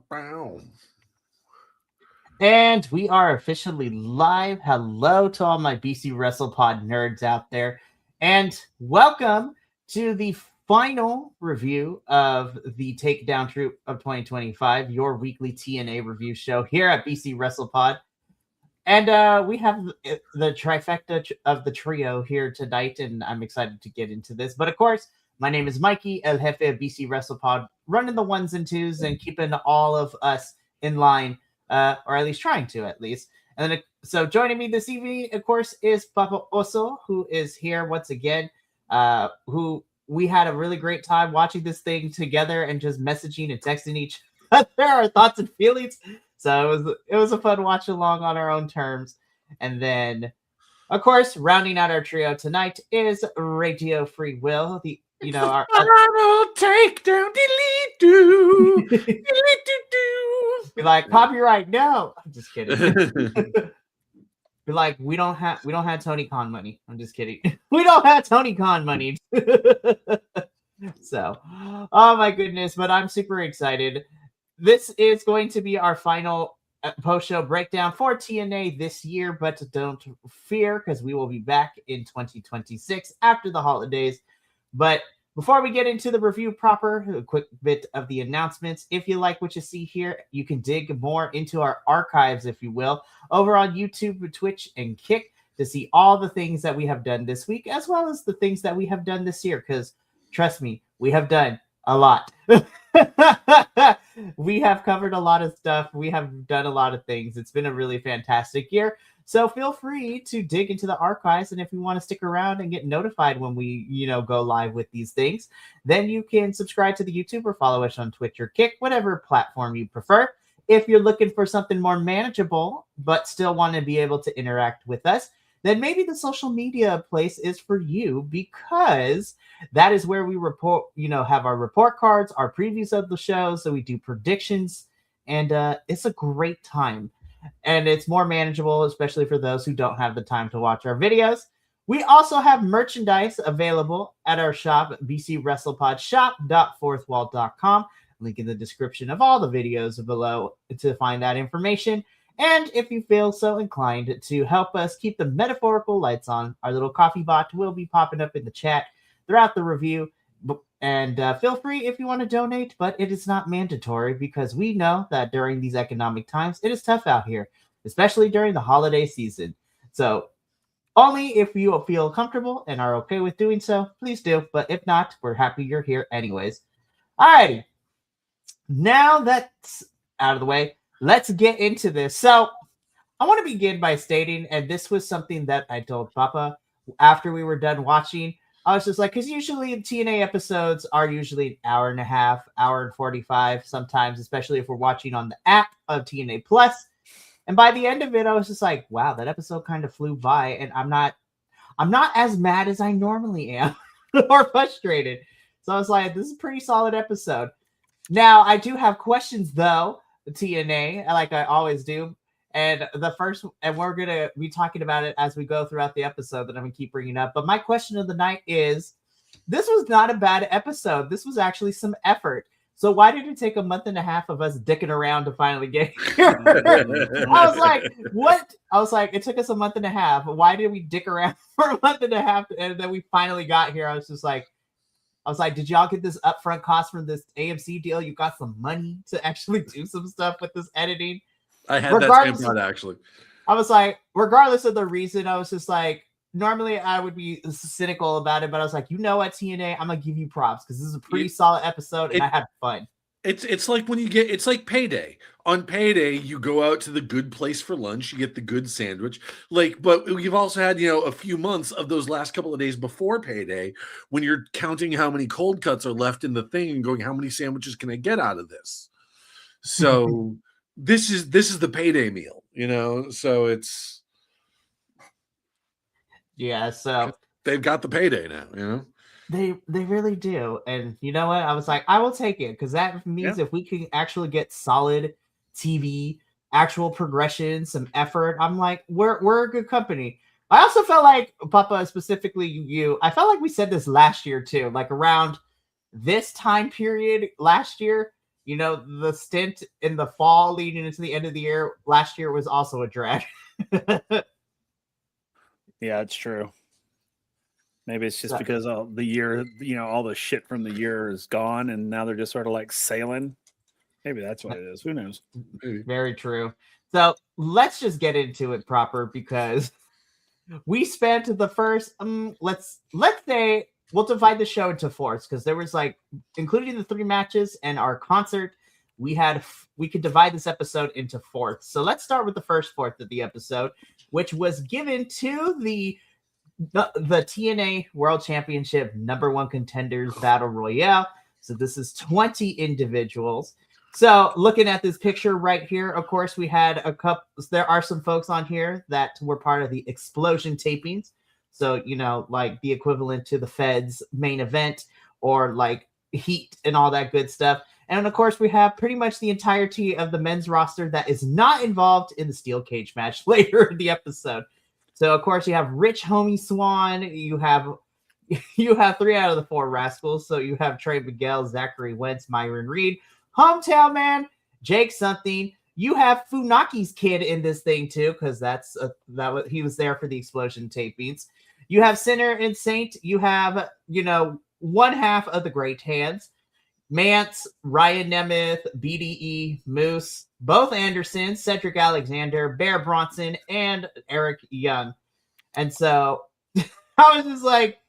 Bow. And we are officially live. Hello to all my BC WrestlePod nerds out there. And welcome to the final review of the Takedown Troupe of 2025, your weekly TNA review show here at BC WrestlePod. And we have the trifecta of the trio here tonight, and I'm excited to get into this. But of course, my name is Mikey, El Jefe of BC WrestlePod, running the ones and twos and keeping all of us in line, or at least trying to, at least. And then, so joining me this evening, of course, is Papa Oso, who is here once again, who we had a really great time watching this thing together and just messaging and texting each other our thoughts and feelings. So it was a fun watch along on our own terms. And then, of course, rounding out our trio tonight is Radio Free Will. The It's the our final takedown. Delete do. Delete do be like copyright. No, I'm just kidding. Be like we don't have Tony Khan money. I'm just kidding. We don't have Tony Khan money. So, oh my goodness! But I'm super excited. This is going to be our final post-show breakdown for TNA this year, but don't fear because we will be back in 2026 after the holidays. But before we get into the review proper, a quick bit of the announcements. If you like what you see here, you can dig more into our archives, if you will, over on YouTube, Twitch, and Kick to see all the things that we have done this week, as well as the things that we have done this year. Because trust me, we have done a lot. We have covered a lot of stuff. We have done a lot of things. It's been a really fantastic year. So feel free to dig into the archives, and if you want to stick around and get notified when we, go live with these things, then you can subscribe to the YouTube or follow us on Twitch or Kick, whatever platform you prefer. If you're looking for something more manageable but still want to be able to interact with us, then maybe the social media place is for you, because that is where we report, have our report cards, our previews of the show. So we do predictions, and it's a great time. And it's more manageable, especially for those who don't have the time to watch our videos. We also have merchandise available at our shop, bcwrestlepodshop.fourthwall.com. Link in the description of all the videos below to find that information. And if you feel so inclined to help us keep the metaphorical lights on, our little coffee bot will be popping up in the chat throughout the review. And feel free if you want to donate, but it is not mandatory because we know that during these economic times, it is tough out here, especially during the holiday season. So only if you feel comfortable and are okay with doing so, please do. But if not, we're happy you're here anyways. All right. Now that's out of the way, let's get into this. So I want to begin by stating, and this was something that I told Papa after we were done watching. I was just like, because usually TNA episodes are usually an hour and a half, hour and 45 sometimes, especially if we're watching on the app of TNA Plus. And by the end of it, I was just like, wow, that episode kind of flew by, and I'm not as mad as I normally am or frustrated. So I was like, this is a pretty solid episode. Now, I do have questions, though, TNA, like I always do. And we're going to be talking about it as we go throughout the episode that I'm going to keep bringing up. But my question of the night is, this was not a bad episode. This was actually some effort. So why did it take a month and a half of us dicking around to finally get here? I was like, what? I was like, it took us a month and a half. Why did we dick around for a month and a half? And then we finally got here. I was like, did y'all get this upfront cost from this AMC deal? You got some money to actually do some stuff with this editing? I had that same thought, actually. I was like, regardless of the reason, I was just like, normally I would be cynical about it, but I was like, you know what, TNA, I'm going to give you props because this is a pretty solid episode, and I had fun. It's like when it's like payday. On payday, you go out to the good place for lunch, you get the good sandwich. But we've also had, a few months of those last couple of days before payday when you're counting how many cold cuts are left in the thing and going, how many sandwiches can I get out of this? So this is the payday meal, so it's so they've got the payday now, They really do. And you know what? I was like, I will take it, because that means if we can actually get solid TV, actual progression, some effort, I'm like, we're a good company. I also felt like, Papa, specifically you, I felt like we said this last year too, like around this time period last year, you know, the stint in the fall leading into the end of the year last year was also a drag. Yeah, it's true. Maybe it's just because all the year, all the shit from the year is gone, and now they're just sort of like sailing. Maybe that's what it is. Who knows? Very true. So let's just get into it proper, because we spent the first let's say we'll divide the show into fourths, because there was like, including the 3 matches and our concert, we could divide this episode into fourths. So let's start with the first fourth of the episode, which was given to the TNA World Championship #1 contenders battle royale. So this is 20 individuals. So looking at this picture right here, of course, we had a couple. There are some folks on here that were part of the Explosion tapings. So, like the equivalent to the Fed's main event, or like Heat and all that good stuff. And of course, we have pretty much the entirety of the men's roster that is not involved in the steel cage match later in the episode. So, of course, you have Rich Homie Swan. You have 3 out of the 4 Rascals. So you have Trey Miguel, Zachary Wentz, Myron Reed, Hometown Man, Jake something. You have Funaki's kid in this thing too, because he was there for the Explosion tapings. You have Sinner and Saint. You have, one half of the Great Hands. Mance, Ryan Nemeth, BDE, Moose, both Anderson, Cedric Alexander, Bear Bronson, and Eric Young. And so I was just like,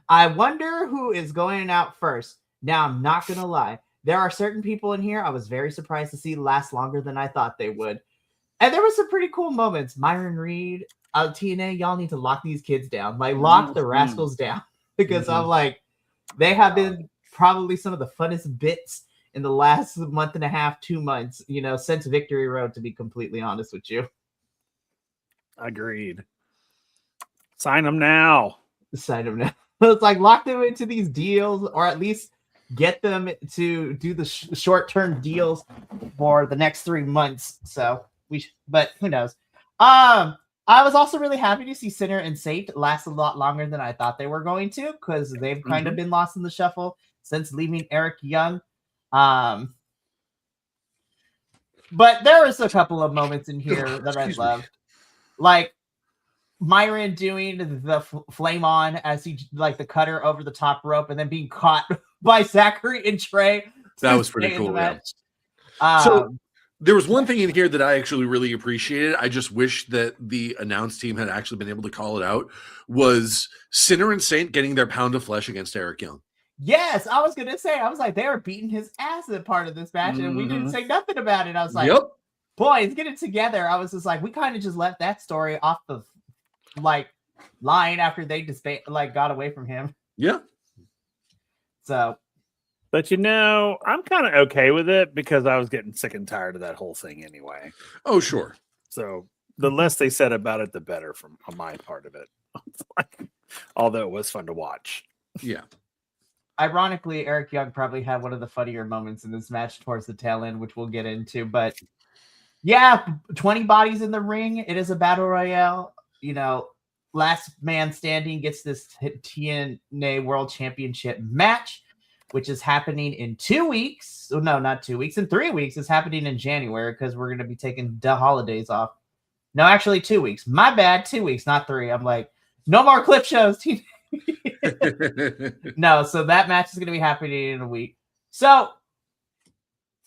I wonder who is going out first. Now, I'm not going to lie. There are certain people in here I was very surprised to see last longer than I thought they would. And there were some pretty cool moments. Myron Reed, TNA, y'all need to lock these kids down. Like, lock the Rascals down. Because I'm like, they have been probably some of the funnest bits in the last month and a half, 2 months, since Victory Road, to be completely honest with you. Agreed. Sign them now. Sign them now. It's like, lock them into these deals, or at least get them to do the short-term deals for the next 3 months. So but who knows? I was also really happy to see Sinner and Saint last a lot longer than I thought they were going to, because they've kind of been lost in the shuffle since leaving Eric Young. But there was a couple of moments in here that I loved. Like Myron doing the flame on as he, like, the cutter over the top rope, and then being caught by Zachary and Trey. That was pretty cool. Yeah. So there was one thing in here that I actually really appreciated. I just wish that the announce team had actually been able to call it out. Was Sinner and Saint getting their pound of flesh against Eric Young? Yes, I was going to say. I was like, they were beating his ass at part of this match, and we didn't say nothing about it. I was like, boys, get it together. I was just like, we kind of just left that story off the line after they just got away from him. Yeah. So. But I'm kind of okay with it, because I was getting sick and tired of that whole thing anyway. Oh, sure. So the less they said about it, the better from my part of it. Although it was fun to watch. Yeah. Ironically, Eric Young probably had one of the funnier moments in this match towards the tail end, which we'll get into. But yeah, 20 bodies in the ring. It is a battle royale. Last man standing gets this TNA World Championship match, which is happening in 2 weeks. Oh, no, not 2 weeks. In 3 weeks. It's happening in January, because we're going to be taking the holidays off. No, actually 2 weeks. My bad. 2 weeks, not 3. I'm like, no more clip shows. No, so that match is going to be happening in a week. So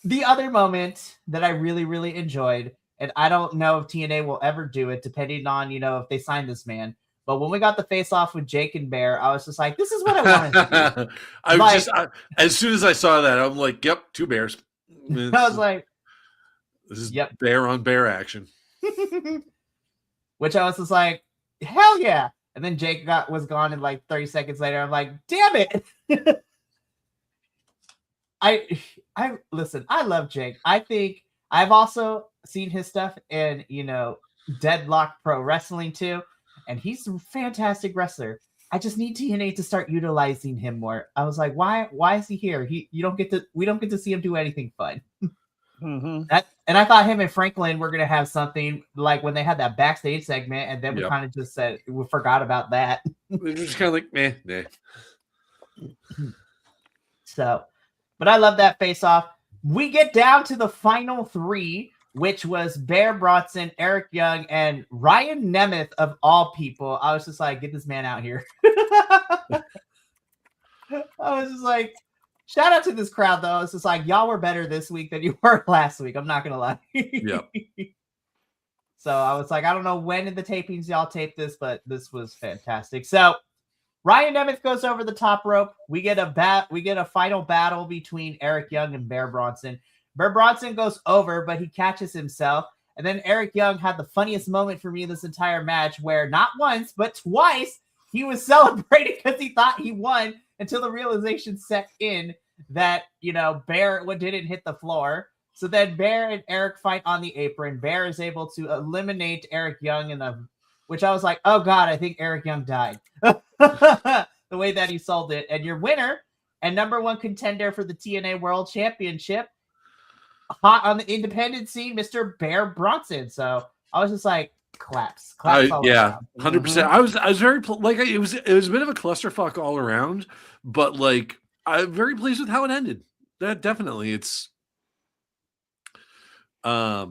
the other moment that I really, really enjoyed, and I don't know if TNA will ever do it, depending on, if they sign this man. But when we got the face off with Jake and Bear, I was just like, this is what I wanted to do. As soon as I saw that, I'm like, yep, 2 bears. I was like, this is bear on bear action. Which I was just like, hell yeah. And then Jake was gone, and like 30 seconds later, I'm like, damn it. I listen, I love Jake. I think I've also seen his stuff in, Deadlock Pro Wrestling too. And he's a fantastic wrestler. I just need TNA to start utilizing him more. I was like, why is he here? We don't get to see him do anything fun. And I thought him and Franklin were gonna have something like when they had that backstage segment, and then we kind of just said we forgot about that. We're just kind of like, meh. So But I love that face-off. We get down to the final three, which was Bear Bronson, Eric Young, and Ryan Nemeth of all people. I was just like, get this man out here. I was just like, shout out to this crowd, though. It's just like, y'all were better this week than you were last week. I'm not going to lie. Yeah. So I was like, I don't know when in the tapings y'all taped this, but this was fantastic. So Ryan Nemeth goes over the top rope. We get a final battle between Eric Young and Bear Bronson. Bear Bronson goes over, but he catches himself. And then Eric Young had the funniest moment for me in this entire match where not once, but twice he was celebrating because he thought he won until the realization set in that, Bear didn't hit the floor. So then Bear and Eric fight on the apron. Bear is able to eliminate Eric Young which I was like, oh God, I think Eric Young died. The way that he sold it. And your winner and number one contender for the TNA World Championship, hot on the independent scene, Mr. Bear Bronson. So I was just like, claps all around. 100%. I was very it was a bit of a clusterfuck all around, but like I'm very pleased with how it ended. That definitely that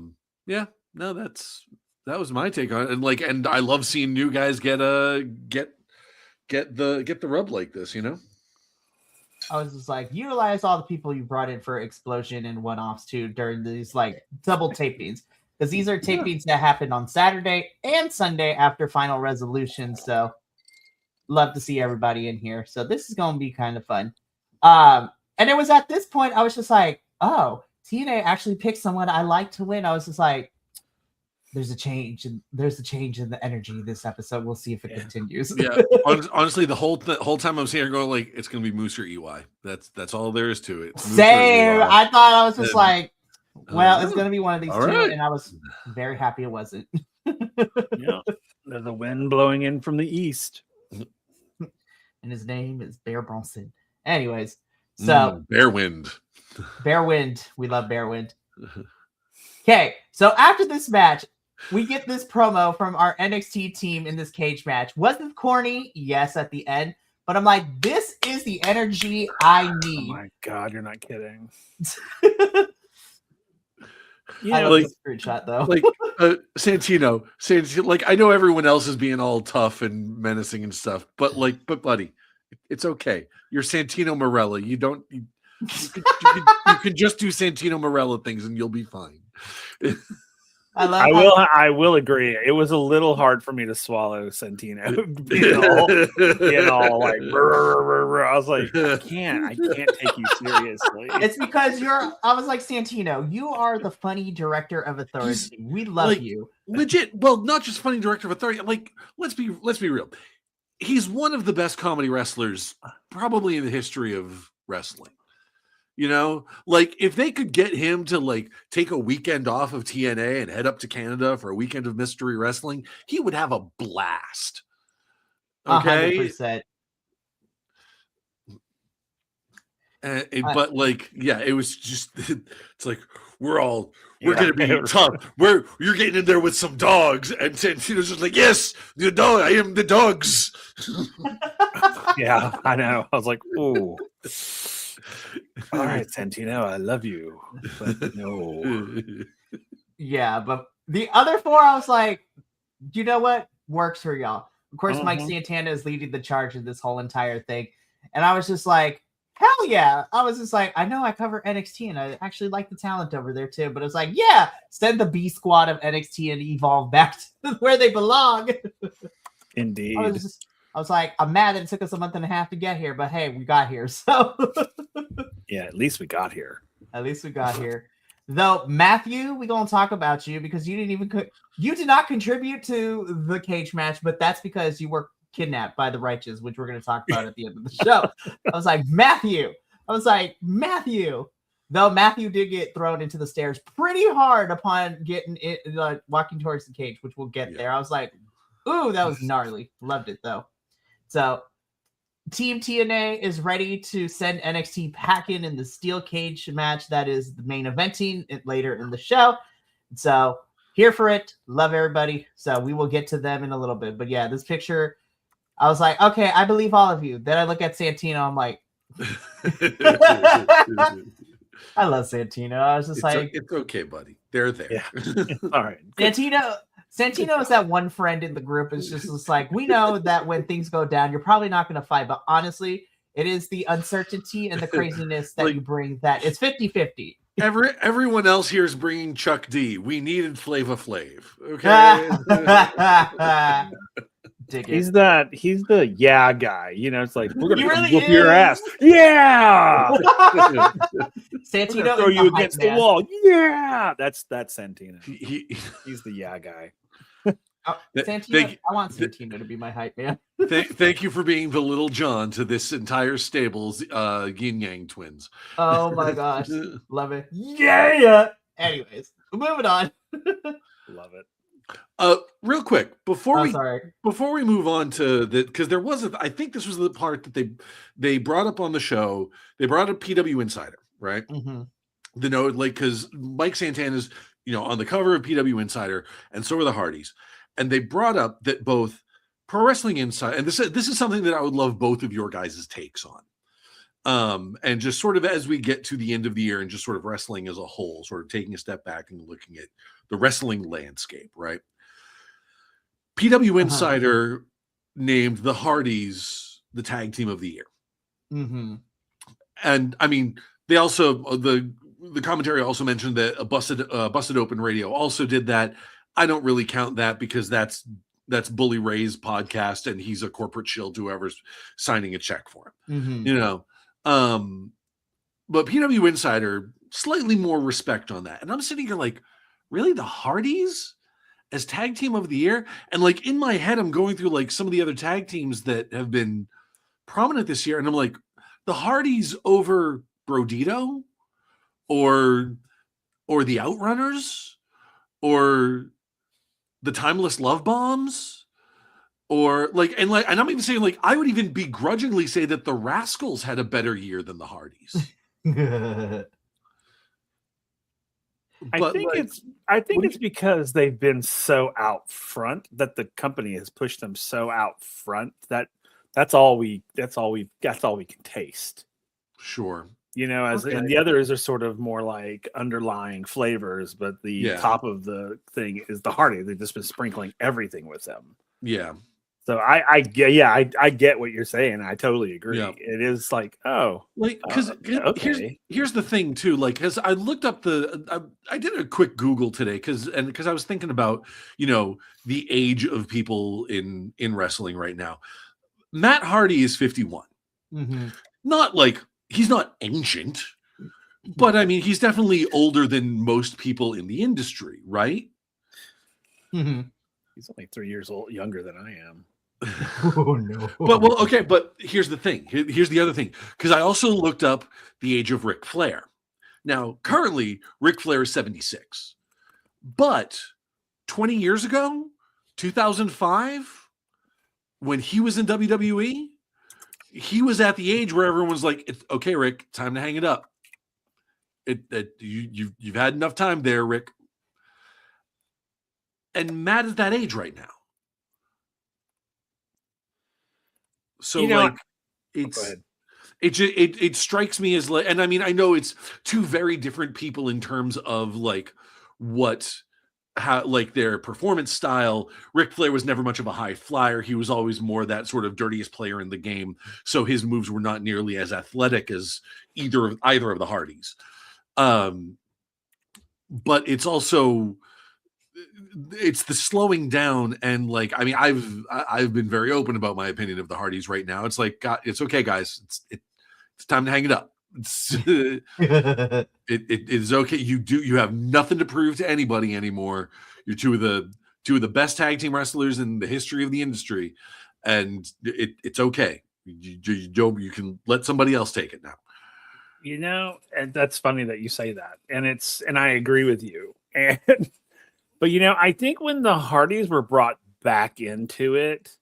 was my take on it. And I love seeing new guys get the rub like this, I was just like, utilize all the people you brought in for Explosion and one-offs too during these like double tapings, because these are tapings that happened on Saturday and Sunday after Final Resolution. So love to see everybody in here. So this is going to be kind of fun. And it was at this point I was just like, oh, TNA actually picked someone I like to win. I was just like, there's a change in the energy this episode. We'll see if it continues. Yeah, honestly, the whole time I was here going like, it's gonna be Moose or EY. That's all there is to it. Same. I thought I was just like, well, it's gonna be one of these two, right. And I was very happy it wasn't. Yeah, there's a wind blowing in from the east, and his name is Bear Bronson. Anyways, so Bear Wind. Bear Wind. We love Bear Wind. Okay, so after this match, we get this promo from our NXT team in this cage match. Was it corny? Yes, at the end. But I'm like, this is the energy I need. Oh my God, you're not kidding. I love this screenshot, though. Like, Santino, like, I know everyone else is being all tough and menacing and stuff, but buddy, it's okay. You're Santino Marella. You can just do Santino Marella things and you'll be fine. I will agree. It was a little hard for me to swallow Santino being all like, I was like, I can't take you seriously. It's because I was like, Santino, you are the funny director of authority. We love you. Legit. Well, not just funny director of authority. Like, let's be real. He's one of the best comedy wrestlers probably in the history of wrestling. Like if they could get him to like take a weekend off of TNA and head up to Canada for a weekend of mystery wrestling, he would have a blast. Okay. 100%. But like, yeah, it was just, it's like, we're going to be tough. You're getting in there with some dogs. And Santino's just like, yes, the dog, I am the dogs. Yeah, I know. I was like, ooh. All right, Santino, I love you, but no. Yeah, but the other four, I was like, you know what? Works for y'all. Of course, Mike Santana is leading the charge in this whole entire thing. And I was just like, hell yeah. I was just like, I know I cover NXT and I actually like the talent over there too. But it was like, yeah, send the B squad of NXT and Evolve back to where they belong. Indeed. I was like, I'm mad that it took us a month and a half to get here, but hey, we got here. So yeah, at least we got here. Though Matthew, we're gonna talk about you because you did not contribute to the cage match, but that's because you were kidnapped by the Righteous, which we're gonna talk about at the end of the show. I was like, Matthew. Though Matthew did get thrown into the stairs pretty hard upon getting it, walking towards the cage, which we'll get there. I was like, ooh, that was gnarly. Loved it though. So Team TNA is ready to send NXT packing in the steel cage match that is the main eventing later in the show. So here for it. Love everybody. So we will get to them in a little bit. But yeah, this picture, I was like, okay, I believe all of you. Then I look at Santino. I'm like, I love Santino. I was just like, it's okay, buddy. They're there. Yeah. All right. Good. Santino is that one friend in the group. It's just like, we know that when things go down, you're probably not going to fight. But honestly, it is the uncertainty and the craziness that you bring that it's 50-50. Everyone else here is bringing Chuck D. We needed Flava Flav. Okay. He's the yeah guy. You know, it's like we're gonna really whoop your ass. Yeah. Santino throw you against the wall. Yeah. That's Santino. He's the yeah guy. Santino, I want Santino to be my hype man. Thank you for being the little John to this entire stable's yin yang twins. Oh my gosh. Love it. Yeah. Anyways, moving on. Love it. Real quick before we move on to the, because there was I think this was the part that they brought up on the show. They brought up PW Insider, right? Mm-hmm. The note, like, because Mike Santana's, on the cover of PW Insider, and so are the Hardys, and they brought up that both Pro Wrestling Insider, and this is something that I would love both of your guys' takes on. And just sort of as we get to the end of the year and just sort of wrestling as a whole, sort of taking a step back and looking at the wrestling landscape, right? PW Insider named the Hardys the tag team of the year. Mm-hmm. And I mean, they also, the commentary also mentioned that a Busted Open Radio also did that. I don't really count that because that's Bully Ray's podcast and he's a corporate shill to whoever's signing a check for him. Mm-hmm. But PW Insider, slightly more respect on that. And I'm sitting here like, really, the Hardys as tag team of the year? And like in my head, I'm going through like some of the other tag teams that have been prominent this year. And I'm like, the Hardys over Brodito or the Outrunners or the Timeless Love Bombs or and I'm even saying like, I would even begrudgingly say that the Rascals had a better year than the Hardys. I think it's because they've been so out front that the company has pushed them so out front that that's all we can taste. Sure. And the others are sort of more like underlying flavors, but the top of the thing is the Hardy. They've just been sprinkling everything with them. Yeah. So I get what you're saying. I totally agree. Yeah. It is like, because here's the thing too. Like, because I looked up I did a quick Google today because I was thinking about the age of people in wrestling right now. Matt Hardy is 51. Mm-hmm. Not like he's not ancient, but I mean he's definitely older than most people in the industry, right? Mm-hmm. He's only 3 years younger than I am. Oh no. But here's the thing. Here's the other thing. Because I also looked up the age of Ric Flair. Now, currently, Ric Flair is 76. But 20 years ago, 2005, when he was in WWE, he was at the age where everyone was like, "It's okay, Rick, time to hang it up. You've had enough time there, Rick." And Matt is that age right now. So it strikes me as like, and I mean, I know it's two very different people in terms of like how their performance style. Ric Flair was never much of a high flyer. He was always more that sort of dirtiest player in the game. So his moves were not nearly as athletic as either of the Hardys. But it's also, it's the slowing down, and like, I mean, I've been very open about my opinion of the Hardys right now. It's like, God, it's okay, guys. It's time to hang it up. It is okay. You have nothing to prove to anybody anymore. You're two of the best tag team wrestlers in the history of the industry, and it's okay. You can let somebody else take it now. And that's funny that you say that, and I agree with you. But I think when the Hardys were brought back into it,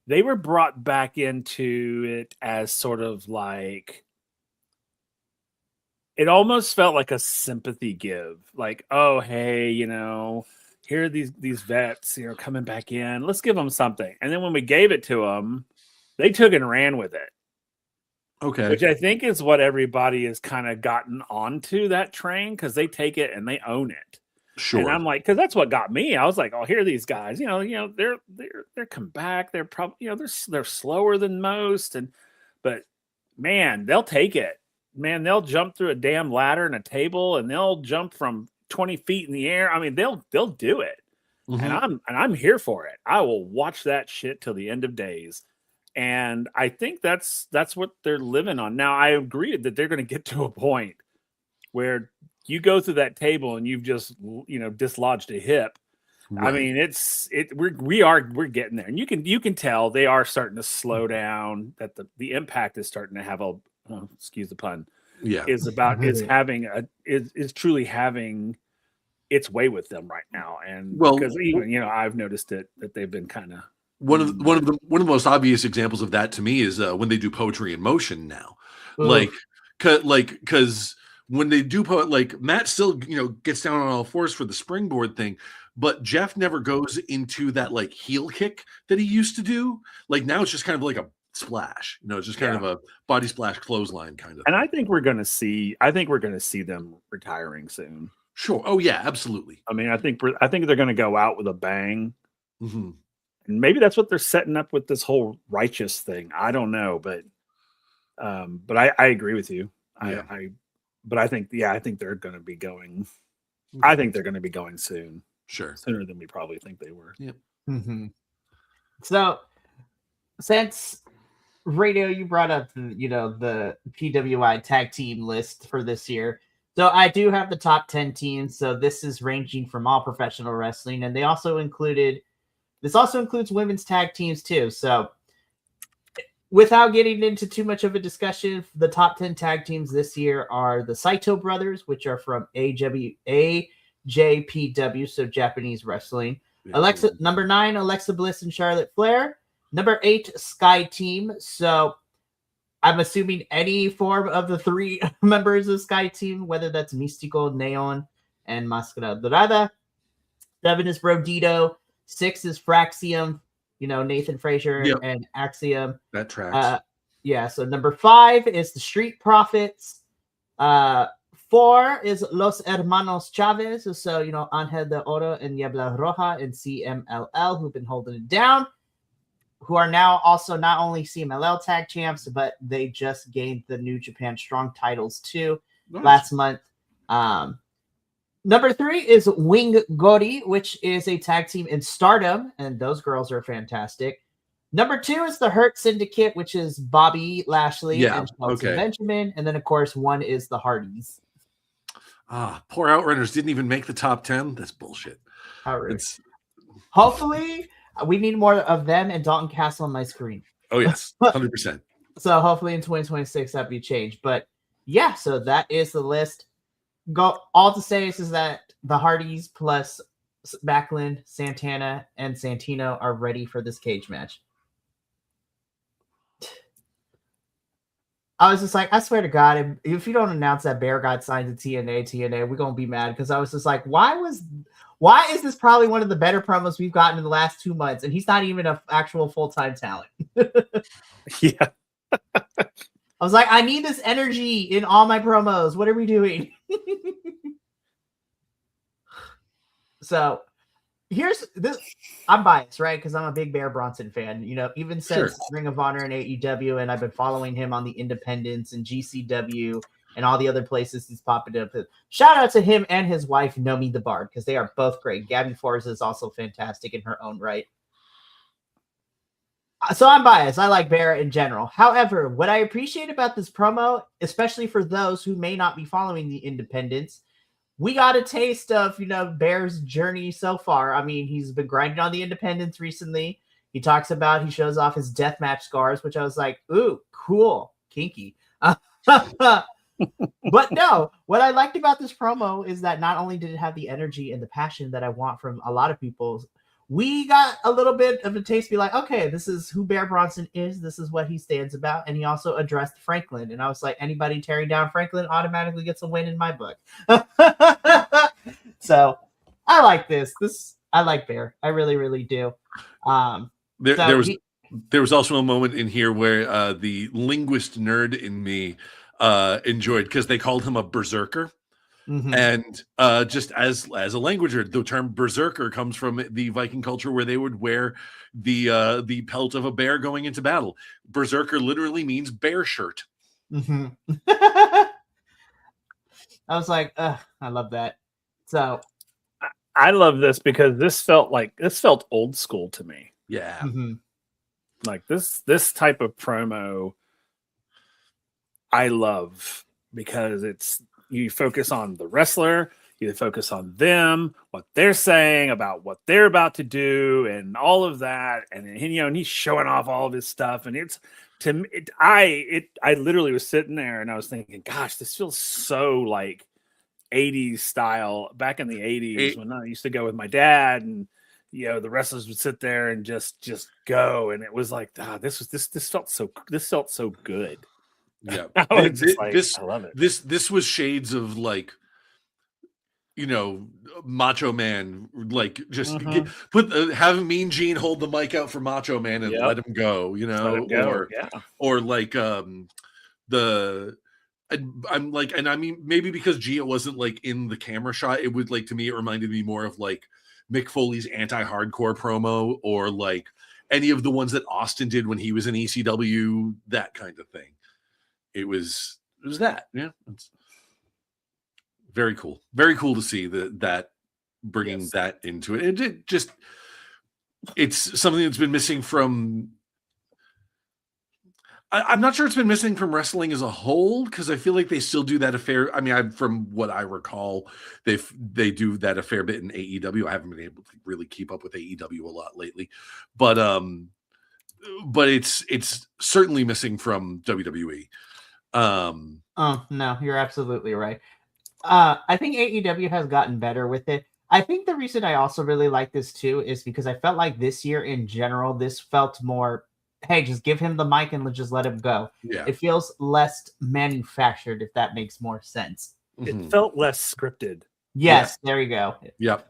they were brought back into it as sort of like, it almost felt like a sympathy give. Like, oh, hey, here are these vets, coming back in. Let's give them something. And then when we gave it to them, they took and ran with it. Okay. which I think is what everybody has kind of gotten onto that train because they take it and they own it. Sure. And I'm like, because that's what got me. I was like, oh, here are these guys. They're come back. They're probably they're slower than most, but man, they'll take it. Man, they'll jump through a damn ladder and a table, and they'll jump from 20 feet in the air. I mean, they'll do it, and I'm here for it. I will watch that shit till the end of days. And I think that's what they're living on. Now, I agree that they're going to get to a point where you go through that table and you've just dislodged a hip. Right. I mean, we're getting there, and you can tell they are starting to slow down. That the impact is starting to have excuse the pun. Yeah, is truly having its way with them right now, and because even I've noticed it that they've been kind of one of the most obvious examples of that to me is when they do poetry in motion now, because when they do like Matt still gets down on all fours for the springboard thing, but Jeff never goes into that like heel kick that he used to do. Like now it's just kind of like a splash, it's just kind of a body splash clothesline kind of. And I think we're going to see them retiring soon. Sure. Oh yeah, absolutely. I mean, I think they're going to go out with a bang. Mm-hmm. And maybe that's what they're setting up with this whole righteous thing. I don't know, but I agree with you. Yeah. I think they're going to be going. I think they're going to be going soon. Sure, sooner than we probably think they were. Yep. Mm-hmm. So, since Radio, you brought up the PWI tag team list for this year. So I do have the top 10 teams. So this is ranging from all professional wrestling, and this also includes women's tag teams too. So without getting into too much of a discussion, the top 10 tag teams this year are the Saito brothers, which are from AJPW, so Japanese wrestling. Yeah. Number 9, Alexa Bliss and Charlotte Flair. Number 8, Sky Team. So I'm assuming any form of the 3 members of Sky Team, whether that's Místico, Neon, and Máscara Dorada. 7 is Brodito. 6 is Fraxium, Nathan Frazier and Axiom. That tracks. So number 5 is the Street Profits. 4 is Los Hermanos Chavez. So, Ángel de Oro and Niebla Roja and CMLL, who've been holding it down, who are now also not only CMLL tag champs, but they just gained the New Japan Strong titles too last month. Number 3 is Wing Gori, which is a tag team in Stardom, and those girls are fantastic. Number 2 is the Hurt Syndicate, which is Bobby Lashley and Chelsea Benjamin. And then, of course, 1 is the Hardys. Poor Outrunners didn't even make the top 10. That's bullshit. Hopefully, we need more of them and Dalton Castle on my screen. Oh, yes. 100%. So hopefully in 2026, that'll be changed. But yeah, so that is the list. All to say is that the Hardys plus Backlund, Santana, and Santino are ready for this cage match. I was just like, I swear to God, if you don't announce that Bear got signed to TNA, we're going to be mad. Because I was just like, why is this probably one of the better promos we've gotten in the last 2 months? And he's not even an actual full-time talent. Yeah. I was like, I need this energy in all my promos. What are we doing? So here's this. I'm biased, right? Because I'm a big Bear Bronson fan. Even since Ring of Honor and AEW, and I've been following him on the Independents and GCW and all the other places he's popping up. Shout out to him and his wife, Nomi the Bard, because they are both great. Gabby Forza is also fantastic in her own right. So I'm biased. I like Bear in general. However, what I appreciate about this promo, especially for those who may not be following the Independents, we got a taste of, Bear's journey so far. I mean, he's been grinding on the Independents recently. He shows off his deathmatch scars, which I was like, ooh, cool, kinky. But no, what I liked about this promo is that not only did it have the energy and the passion that I want from a lot of people, we got a little bit of a taste, be like, okay, this is who Bear Bronson is. This is what he stands about. And he also addressed Franklin. And I was like, anybody tearing down Franklin automatically gets a win in my book. So I like this. I like Bear. I really, really do. There There was also a moment in here where the linguist nerd in me enjoyed, because they called him a berserker. Mhm. And just as a languager, the term berserker comes from the Viking culture, where they would wear the pelt of a bear going into battle. Berserker literally means bear shirt. Mhm. I was like, ugh, I love that. So, I love this because this felt old school to me. Yeah. mhm. Like this type of promo I love, because it's, you focus on the wrestler, you focus on them, what they're saying about what they're about to do, and all of that, and and he's showing off all of his stuff, and it's, to me, I literally was sitting there and I was thinking, gosh, this feels so like 80s style, back in the 80s when I used to go with my dad, and the wrestlers would sit there and just go, and it was like, this felt so good. Yeah. I was just like, This I love it. this was shades of, like, Macho Man, like, just have Mean Gene hold the mic out for Macho Man and let him go, Let him go. or like I'm like, and I mean, maybe because Gia wasn't like in the camera shot, it would, like, to me, it reminded me more of like Mick Foley's anti-hardcore promo, or like any of the ones that Austin did when he was in ECW, that kind of thing. It was that, yeah. It's very cool to see that bringing that into it. It just, it's something that's been missing from, I'm not sure it's been missing from wrestling as a whole, because I feel like they still do that a fair. I mean, from what I recall, they do that a fair bit in AEW. I haven't been able to really keep up with AEW a lot lately, but it's certainly missing from WWE. Oh no, you're absolutely right. I think AEW has gotten better with it. I think the reason I also really like this too is because I felt like this year in general, this felt more, hey, just give him the mic and just let him go. Yeah. It feels less manufactured, if that makes more sense. It felt less scripted. Yes, there you go. Yep.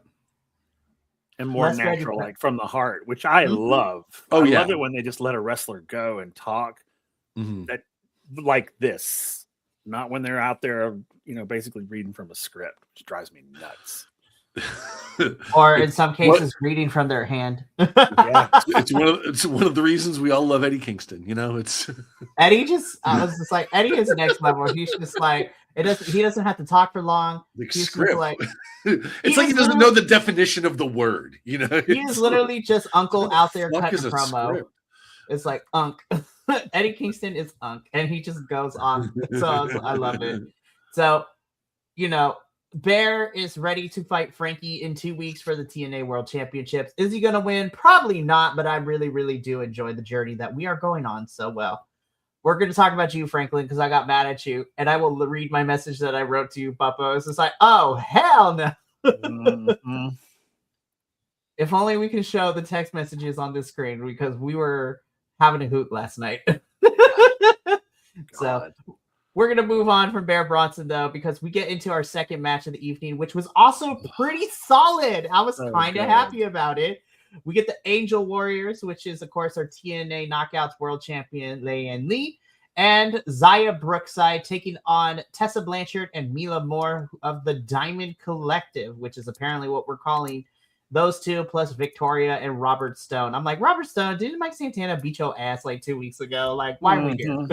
And more Less natural, like from the heart, which I love. Oh, I yeah. love it when they just let a wrestler go and talk that, like this, not when they're out there, basically reading from a script, which drives me nuts. Or in some cases, reading from their hand. Yeah, it's one of the reasons we all love Eddie Kingston. It's Eddie I was just like, Eddie is next level. He's just like, he doesn't have to talk for long. He's script. Like, it's like he doesn't know the definition of the word. He is literally just Uncle out there cutting a promo. Script? It's like Unk. Eddie Kingston is Unk, and he just goes on. So I love it. So, Bear is ready to fight Frankie in 2 weeks for the TNA World Championships. Is he going to win? Probably not, but I really, really do enjoy the journey that we are going on so well. We're going to talk about you, Franklin, because I got mad at you, and I will read my message that I wrote to you, Buppo. It's just like, oh, hell no. If only we could show the text messages on this screen, because we were having a hoot last night. So we're going to move on from Bear Bronson, though, because we get into our second match of the evening, which was also pretty solid. I was kind of happy about it. We get the Angel Warriors, which is, of course, our TNA Knockouts World Champion, Leanne Lee, and Zaya Brookside taking on Tessa Blanchard and Mila Moore of the Diamond Collective, which is apparently what we're calling those two, plus Victoria and Robert Stone. I'm like, Robert Stone, didn't Mike Santana beat your ass like 2 weeks ago? Like, why are we here?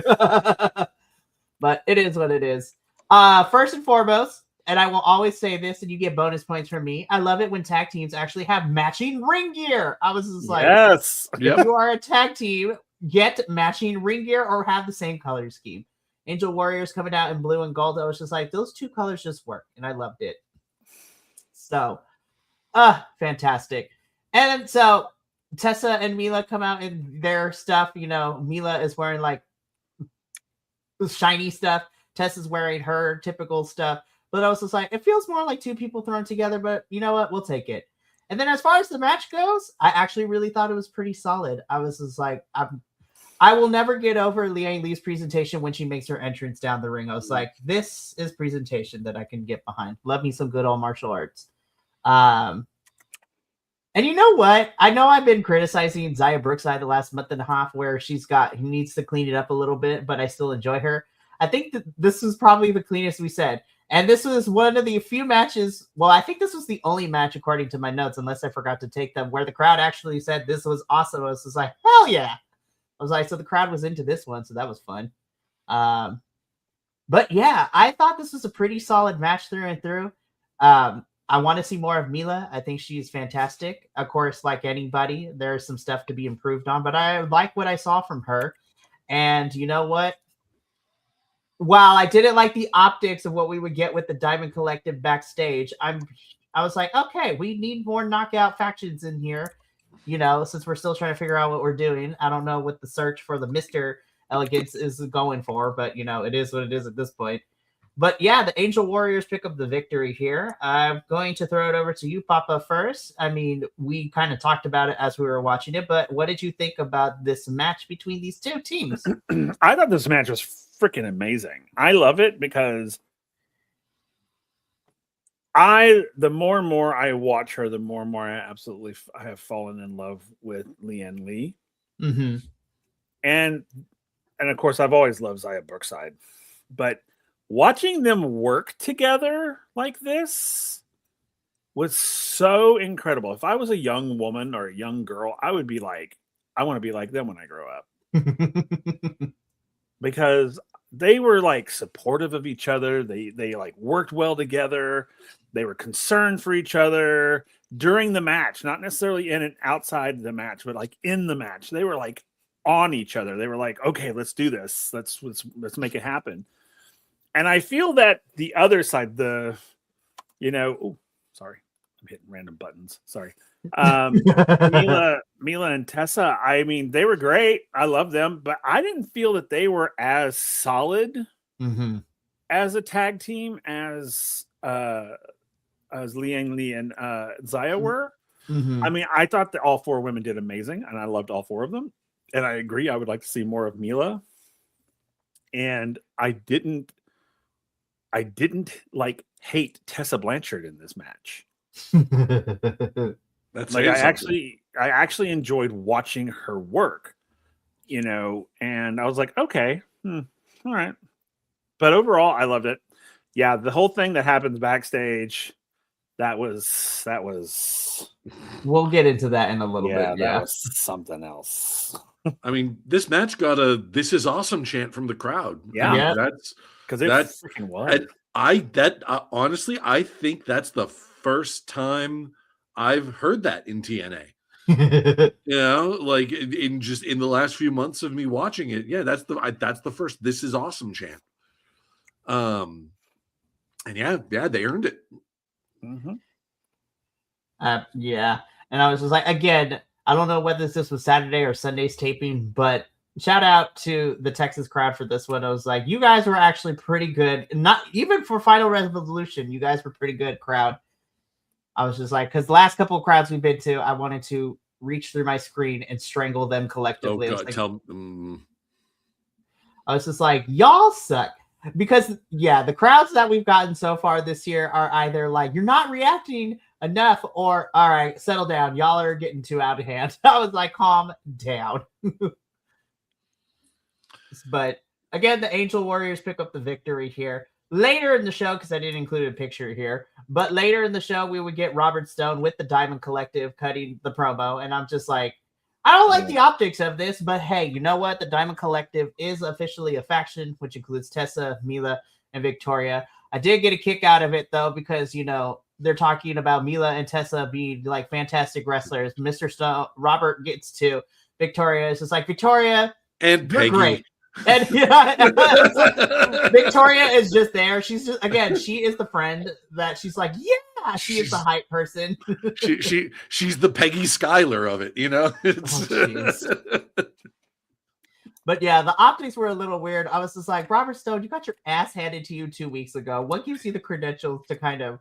But it is what it is. First and foremost, and I will always say this, and you get bonus points from me, I love it when tag teams actually have matching ring gear. I was just like, yes. If you are a tag team, get matching ring gear or have the same color scheme. Angel Warriors coming out in blue and gold. I was just like, those two colors just work, and I loved it. So, fantastic. And so Tessa and Mila come out in their stuff. Mila is wearing like shiny stuff. Tessa's wearing her typical stuff. But I was just like, it feels more like two people thrown together, but you know what? We'll take it. And then as far as the match goes, I actually really thought it was pretty solid. I was just like, I will never get over Leanne Lee's presentation when she makes her entrance down the ring. I was like, this is presentation that I can get behind. Love me some good old martial arts. And And you know what? I know I've been criticizing Zaya Brookside the last month and a half, where he needs to clean it up a little bit, but I still enjoy her. I think that this was probably the cleanest we said. And this was one of the few matches. Well, I think this was the only match, according to my notes, unless I forgot to take them, where the crowd actually said this was awesome. I was just like, hell yeah. I was like, so the crowd was into this one, so that was fun. But yeah, I thought this was a pretty solid match through and through. I want to see more of Mila. I think she's fantastic. Of course, like anybody, there's some stuff to be improved on, but I like what I saw from her. And you know what? While I didn't like the optics of what we would get with the Diamond Collective backstage, I was like, okay, we need more knockout factions in here. You know, since we're still trying to figure out what we're doing. I don't know what the search for the Mr. Elegance is going for, but you know, it is what it is at this point. But yeah, the Angel Warriors pick up the victory here. I'm going to throw it over to you, Papa, first. I mean, we kind of talked about it as we were watching it, but what did you think about this match between these two teams? I thought this match was freaking amazing. I love it because the more and more I watch her, the more and more I have fallen in love with Leanne Lee. Mm-hmm. And of course, I've always loved Zaya Brookside. But watching them work together like this was so incredible. If I was a young woman or a young girl, I would be like, I want to be like them when I grow up. Because they were like supportive of each other. They like worked well together. They were concerned for each other during the match, not necessarily in and outside the match, but like in the match. They were like on each other. They were like, okay, let's do this. Let's make it happen. And I feel that the other side, sorry, I'm hitting random buttons. Sorry. Mila and Tessa, I mean, they were great. I love them, but I didn't feel that they were as solid as a tag team as Liang Li and Zaya were. I mean, I thought that all four women did amazing, and I loved all four of them. And I agree, I would like to see more of Mila. And I didn't like hate Tessa Blanchard in this match. That's like I actually enjoyed watching her work, you know, and I was like, okay, all right. But overall, I loved it. Yeah, the whole thing that happens backstage, that was We'll get into that in a little bit. Yeah, that was something else. I mean, this match got a "This is awesome" chant from the crowd. Yeah, I mean, that's because it freaking was. Honestly, I think that's the first time I've heard that in TNA. You know, like in the last few months of me watching it. Yeah, that's the first "This is awesome" chant. And yeah, they earned it. Yeah, and I was just like, again, I don't know whether this was Saturday or Sunday's taping, but shout out to the Texas crowd for this one. I was like, you guys were actually pretty good. Not even for Final Resolution, you guys were pretty good, crowd. I was just like, because the last couple of crowds we've been to, I wanted to reach through my screen and strangle them collectively. Oh God, I was just like, y'all suck. Because yeah, the crowds that we've gotten so far this year are either like, you're not reacting enough, or all right, settle down, y'all are getting too out of hand. I was like, calm down. But again, the Angel Warriors pick up the victory here. Later in the show, because I didn't include a picture here, but later in the show, we would get Robert Stone with the Diamond Collective cutting the promo. And I'm just like, I don't like the optics of this, but hey, you know what? The Diamond Collective is officially a faction, which includes Tessa, Mila, and Victoria. I did get a kick out of it, though, because, you know, they're talking about Mila and Tessa being like fantastic wrestlers. Mr. Stone, Robert gets to Victoria. It's just like, Victoria, and you're Peggy. great. And yeah, Victoria is just there. She's just, again, she is the friend that she's like, yeah, she's the hype person. she's the Peggy Schuyler of it, you know. But yeah, the optics were a little weird. I was just like, Robert Stone, you got your ass handed to you 2 weeks ago. What gives you the credentials to kind of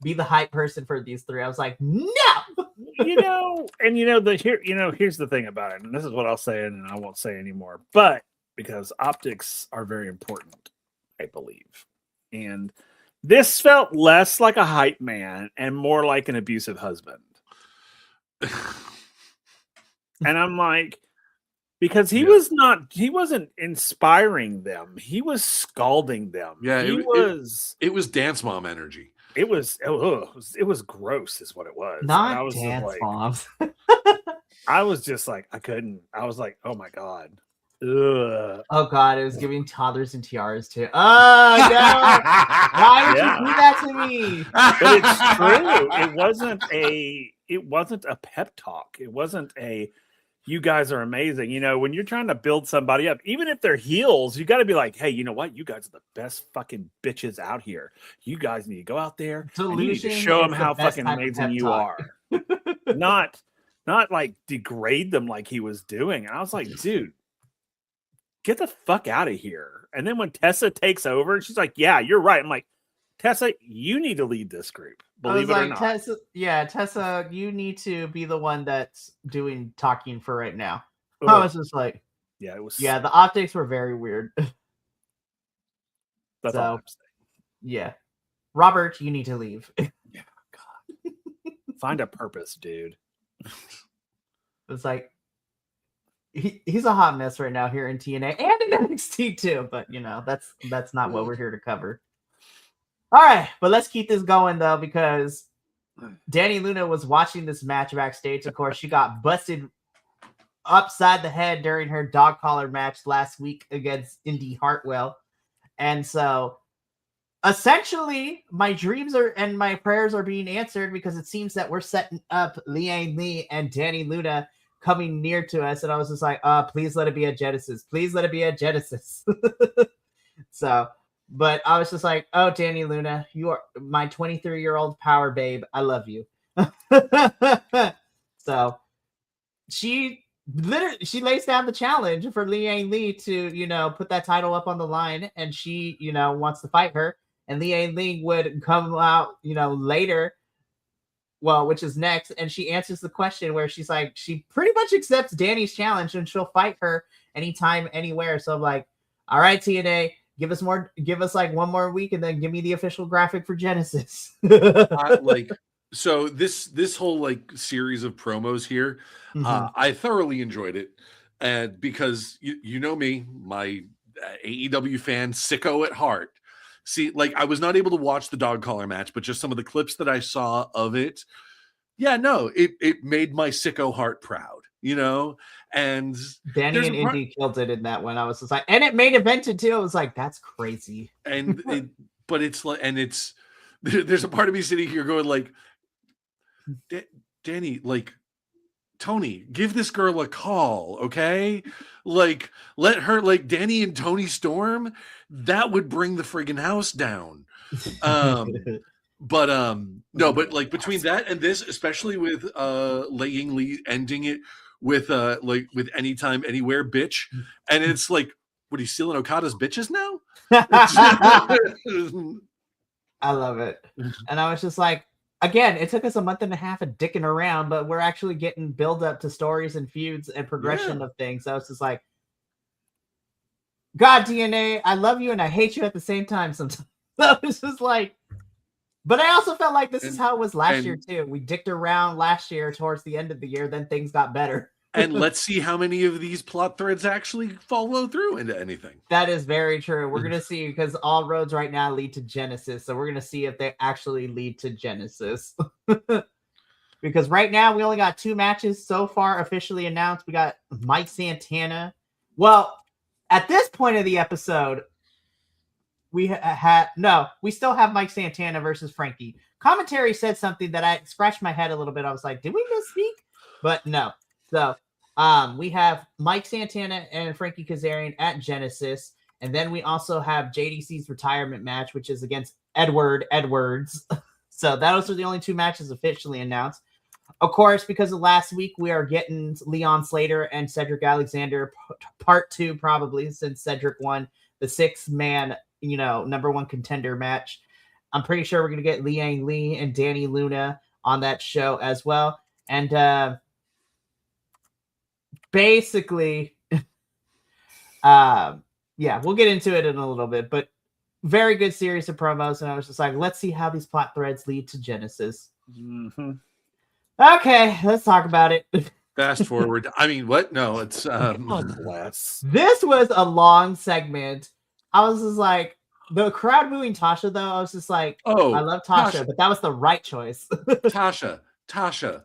be the hype person for these three? I was like, no. Here's the thing about it, and this is what I'll say, and I won't say anymore. But because optics are very important, I believe. And this felt less like a hype man and more like an abusive husband. And I'm like, because he Yeah. wasn't inspiring them. He was scalding them. Yeah, He it was Dance Mom energy. it was gross is what it was. And I Not was just Dance like, Moms. I was just like, I couldn't. I was like, oh my God. Ugh. Oh God, it was giving toddlers and tiaras too. Oh no! Why did you do that to me? But it's true. It wasn't a pep talk. It wasn't a you guys are amazing. You know, when you're trying to build somebody up, even if they're heels, you got to be like, hey, you know what? You guys are the best fucking bitches out here. You guys need to go out there and you need to show them how fucking amazing you are. Not like degrade them like he was doing. And I was like, dude, get the fuck out of here. And then when Tessa takes over, and she's like, yeah, you're right. I'm like, Tessa, you need to lead this group. Believe it or not. Tessa, you need to be the one that's doing talking for right now. Ugh. I was just like, yeah, it was. Yeah, the optics were very weird. That's all I'm saying. Yeah, Robert, you need to leave. Yeah, God, find a purpose, dude. It's like he's a hot mess right now here in TNA and in NXT too. But you know, that's not what we're here to cover. All right, but let's keep this going though, because Dani Luna was watching this match backstage. Of course, she got busted upside the head during her dog collar match last week against Indy Hartwell. And so essentially my dreams and my prayers are being answered, because it seems that we're setting up Liang Lee and Dani Luna coming near to us. And I was just like, please let it be a Genesis. Please let it be a Genesis. So, but I was just like, oh, Dani Luna, you are my 23-year-old power babe. I love you. So she lays down the challenge for Liang Lee to, you know, put that title up on the line, and she, you know, wants to fight her. And Liang Lee would come out, you know, later, well, which is next, and she answers the question where she's like, she pretty much accepts Dani's challenge and she'll fight her anytime, anywhere. So I'm like, all right, TNA, give us like one more week, and then give me the official graphic for Genesis. So this whole like series of promos here, I thoroughly enjoyed it, and because you know me, my AEW fan sicko at heart. See, like I was not able to watch the dog collar match, but just some of the clips that I saw of it, yeah, no, it made my sicko heart proud, you know. And Dani and Indy killed it in that one. I was just like, and it made evented too. I was like, that's crazy. And but it's like, and it's there's a part of me sitting here going like, Dani, like, Tony, give this girl a call, okay? Like, let her, like, Dani and Tony Storm, that would bring the friggin' house down. But no, but like between that and this, especially with Liang Lee ending it with like with anytime, anywhere, bitch, and it's like, what, he's stealing Okada's bitches now? I love it. And I was just like, again, it took us a month and a half of dicking around, but we're actually getting build up to stories and feuds and progression of things. So it's just like, God, TNA, I love you and I hate you at the same time sometimes. So it's just like, but I also felt like this is how it was last year too. We dicked around last year towards the end of the year, then things got better. And let's see how many of these plot threads actually follow through into anything. That is very true. We're going to see, because all roads right now lead to Genesis. So we're going to see if they actually lead to Genesis. Because right now we only got 2 matches so far officially announced. We got Mike Santana. Well, at this point of the episode, we still have Mike Santana versus Frankie. Commentary said something that I scratched my head a little bit. I was like, did we misspeak? But no. So we have Mike Santana and Frankie Kazarian at Genesis. And then we also have JDC's retirement match, which is against Edwards. So those are the only 2 matches officially announced. Of course, because of last week, we are getting Leon Slater and Cedric Alexander part 2, probably, since Cedric won the 6-man, number 1 contender match. I'm pretty sure we're going to get Liang Lee and Dani Luna on that show as well. And basically, we'll get into it in a little bit, but very good series of promos. And I was just like, let's see how these plot threads lead to Genesis. Mm-hmm. Okay, let's talk about it. Fast forward. I mean, what? No, it's God bless. This was a long segment. I was just like, the crowd booing Tasha, though, I was just like, I love Tasha, but that was the right choice. Tasha,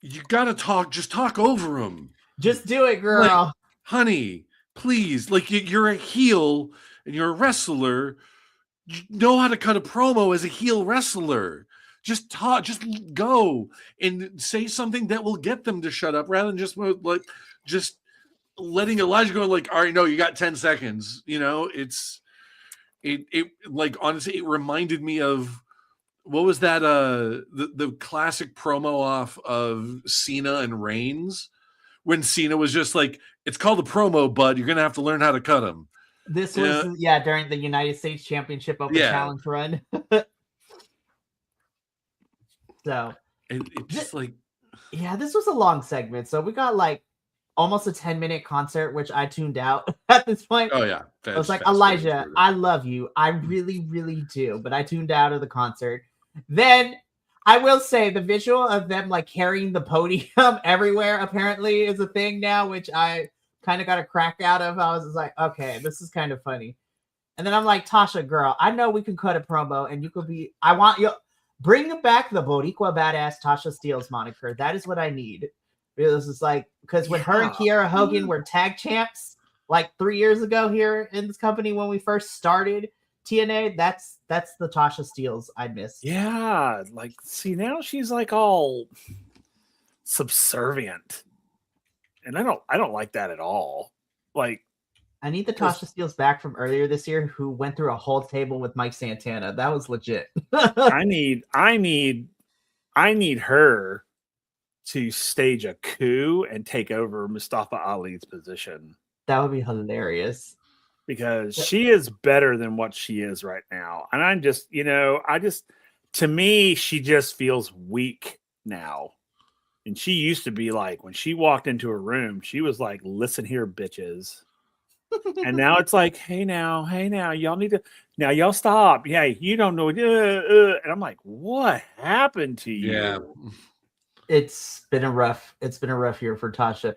you gotta talk. Just talk over him. Just do it, girl. Like, honey, please. Like, you're a heel and you're a wrestler. You know how to cut a promo as a heel wrestler. Just talk. Just go and say something that will get them to shut up, rather than just letting Elijah go. Like, all right, no, you got 10 seconds. You know, it like, honestly, it reminded me of, what was that? The classic promo off of Cena and Reigns, when Cena was just like, it's called a promo, bud. You're gonna have to learn how to cut them. This was during the United States Championship Open Challenge run. So it just like, this was a long segment. So we got like almost a 10-minute concert, which I tuned out at this point. oh yeah, I was like, Elijah, I love you. I really, really do. But I tuned out of the concert. Then I will say the visual of them like carrying the podium everywhere apparently is a thing now, which I kind of got a crack out of. I was just like, okay, this is kind of funny. And then I'm like, Tasha, girl, I know we can cut a promo and you could be, I want you, bring back the Boricua Badass Tasha Steelz moniker. That is what I need. This is like, because when her and Kiera Hogan were tag champs like 3 years ago here in this company when we first started TNA, that's the Tasha Steelz I miss. Yeah, like, see, now she's like all subservient, and I don't like that at all. Like, I need the Tasha Steelz back from earlier this year, who went through a whole table with Mike Santana. That was legit. I need her to stage a coup and take over Mustafa Ali's position. That would be hilarious. Because she is better than what she is right now. And I'm just, to me, she just feels weak now. And she used to be like, when she walked into a room, she was like, listen here, bitches. And now it's like, hey now, y'all need to, now y'all stop. Yeah, you don't know. And I'm like, what happened to you? Yeah. It's been a rough year for Tasha.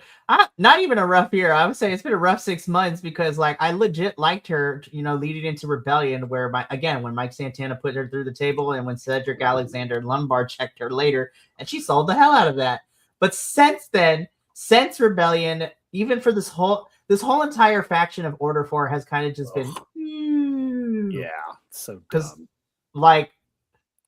Not even a rough year. I would say it's been a rough 6 months, because like I legit liked her, leading into Rebellion, where when Mike Santana put her through the table and when Cedric Alexander and Lombard checked her later, and she sold the hell out of that. But since then, since Rebellion, even for this whole entire faction of Order 4 has kind of just been so dumb. Like,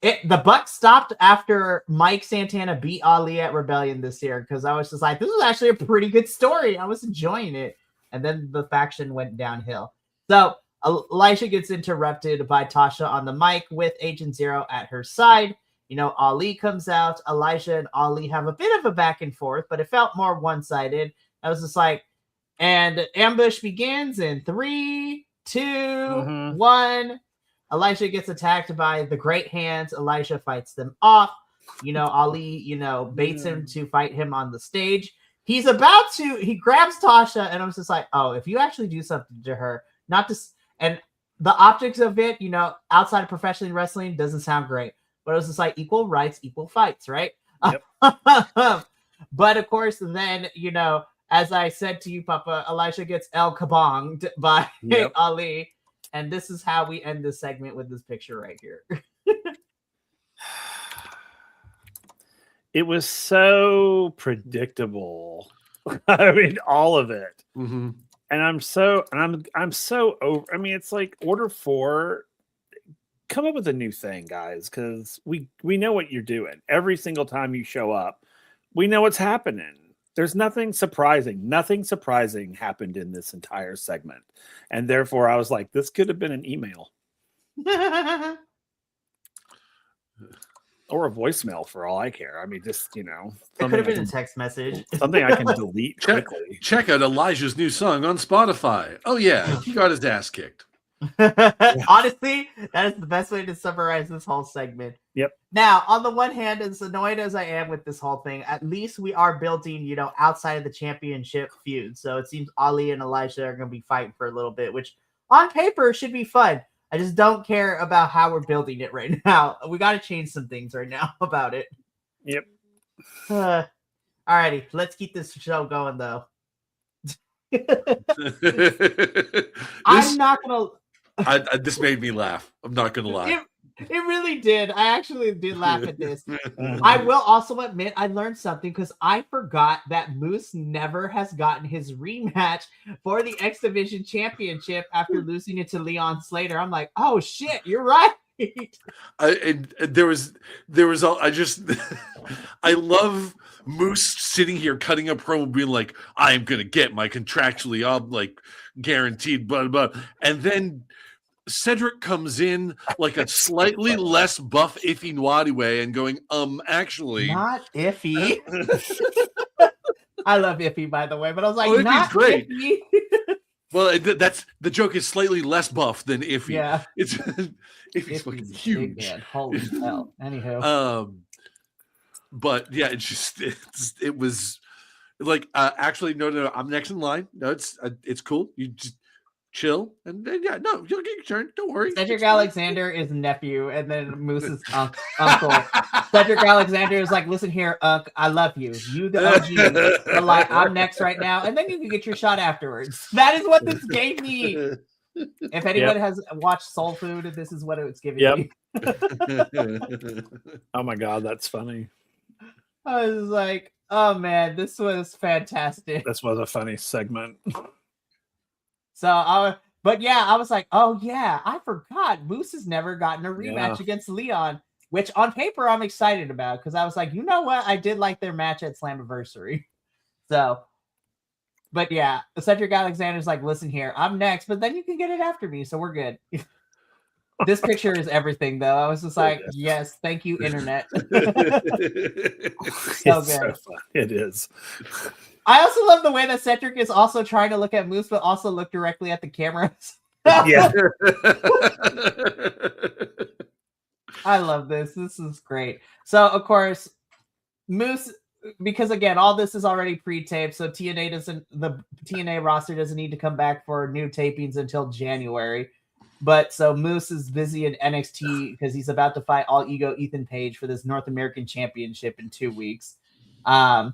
the buck stopped after Mike Santana beat Ali at Rebellion this year, because I was just like, this is actually a pretty good story. I was enjoying it. And then the faction went downhill. So Elijah gets interrupted by Tasha on the mic with Agent Zero at her side. Ali comes out. Elijah and Ali have a bit of a back and forth, but it felt more one-sided. I was just like, and ambush begins in 3, 2, 1. Elijah gets attacked by the Great Hands. Elijah fights them off. Ali, baits him to fight him on the stage. He grabs Tasha, and I'm just like, oh, if you actually do something to her, and the optics of it, outside of professional wrestling doesn't sound great. But it was just like, equal rights, equal fights, right? Yep. But of course, then, as I said to you, Papa, Elijah gets El Kabonged by Ali. And this is how we end this segment, with this picture right here. It was so predictable. I mean, all of it. Mm-hmm. And I'm so over. I mean, it's like Order 4. Come up with a new thing, guys, because we know what you're doing. Every single time you show up, we know what's happening. There's nothing surprising. Nothing surprising happened in this entire segment. And therefore, I was like, this could have been an email. Or a voicemail, for all I care. I mean, just, it could have been a text message. Something I can delete quickly. Check out Elijah's new song on Spotify. Oh, yeah. He got his ass kicked. Honestly, that is the best way to summarize this whole segment. Yep. Now, on the one hand, as annoyed as I am with this whole thing, at least we are building, outside of the championship feud. So it seems Ali and Elijah are going to be fighting for a little bit, which on paper should be fun. I just don't care about how we're building it right now. We got to change some things right now about it. Yep. Alrighty, let's keep this show going though. I'm not gonna. This made me laugh. I'm not gonna lie. It really did. I actually did laugh at this. I will also admit I learned something because I forgot that Moose never has gotten his rematch for the X Division Championship after losing it to Leon Slater. I'm like, oh shit, you're right. There was I just I love Moose sitting here cutting a promo being like, I'm gonna get my contractually like guaranteed blah blah, and then Cedric comes in like a slightly less buff Iffy Nwadiwe and going, actually not Iffy. I love Iffy, by the way, but I was like, not great. Iffy. Well, that's the joke is slightly less buff than Iffy. Yeah, it's Iffy's fucking huge. Man. Holy hell. Anywho, but yeah, it was like actually no, I'm next in line. No, it's cool. You just chill and then yeah, no, you'll get your turn. Don't worry. Cedric Alexander is nephew, and then Moose's uncle. Cedric Alexander is like, listen here, Unc, I love you. You the OG. But like, I'm next right now, and then you can get your shot afterwards. That is what this gave me. If anyone has watched Soul Food, this is what it's giving me. Oh my god, that's funny. I was like, oh man, this was fantastic. This was a funny segment. So I was like, oh yeah, I forgot Moose has never gotten a rematch against Leon, which on paper I'm excited about because I was like, you know what, I did like their match at Slammiversary. So, but yeah, Cedric Alexander's like, listen here, I'm next, but then you can get it after me, so we're good. This picture is everything, though. I was just like, yes, thank you, internet. So good. So fun. It is. I also love the way that Cedric is also trying to look at Moose, but also look directly at the cameras. Yeah. I love this. This is great. So, of course, Moose, because again, all this is already pre-taped, so the TNA roster doesn't need to come back for new tapings until January. But so Moose is busy in NXT because he's about to fight All Ego Ethan Page for this North American Championship in 2 weeks. And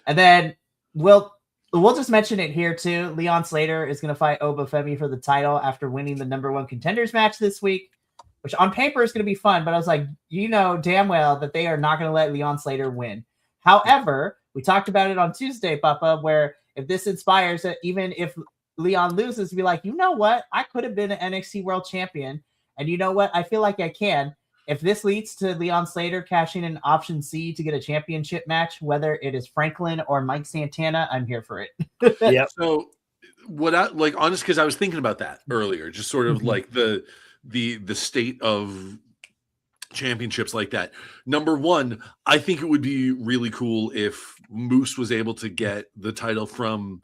then we'll just mention it here too. Leon Slater is going to fight Oba Femi for the title after winning the #1 contenders match this week, which on paper is going to be fun. But I was like, you know damn well that they are not going to let Leon Slater win. However, we talked about it on Tuesday, Papa, where if this inspires it, even if Leon loses, to be like, you know what? I could have been an NXT World Champion. And you know what? I feel like I can. If this leads to Leon Slater cashing in option C to get a championship match, whether it is Franklin or Mike Santana, I'm here for it. Yeah. So what I like, honest, because I was thinking about that earlier, just sort of like the state of championships like that. Number one, I think it would be really cool if Moose was able to get the title from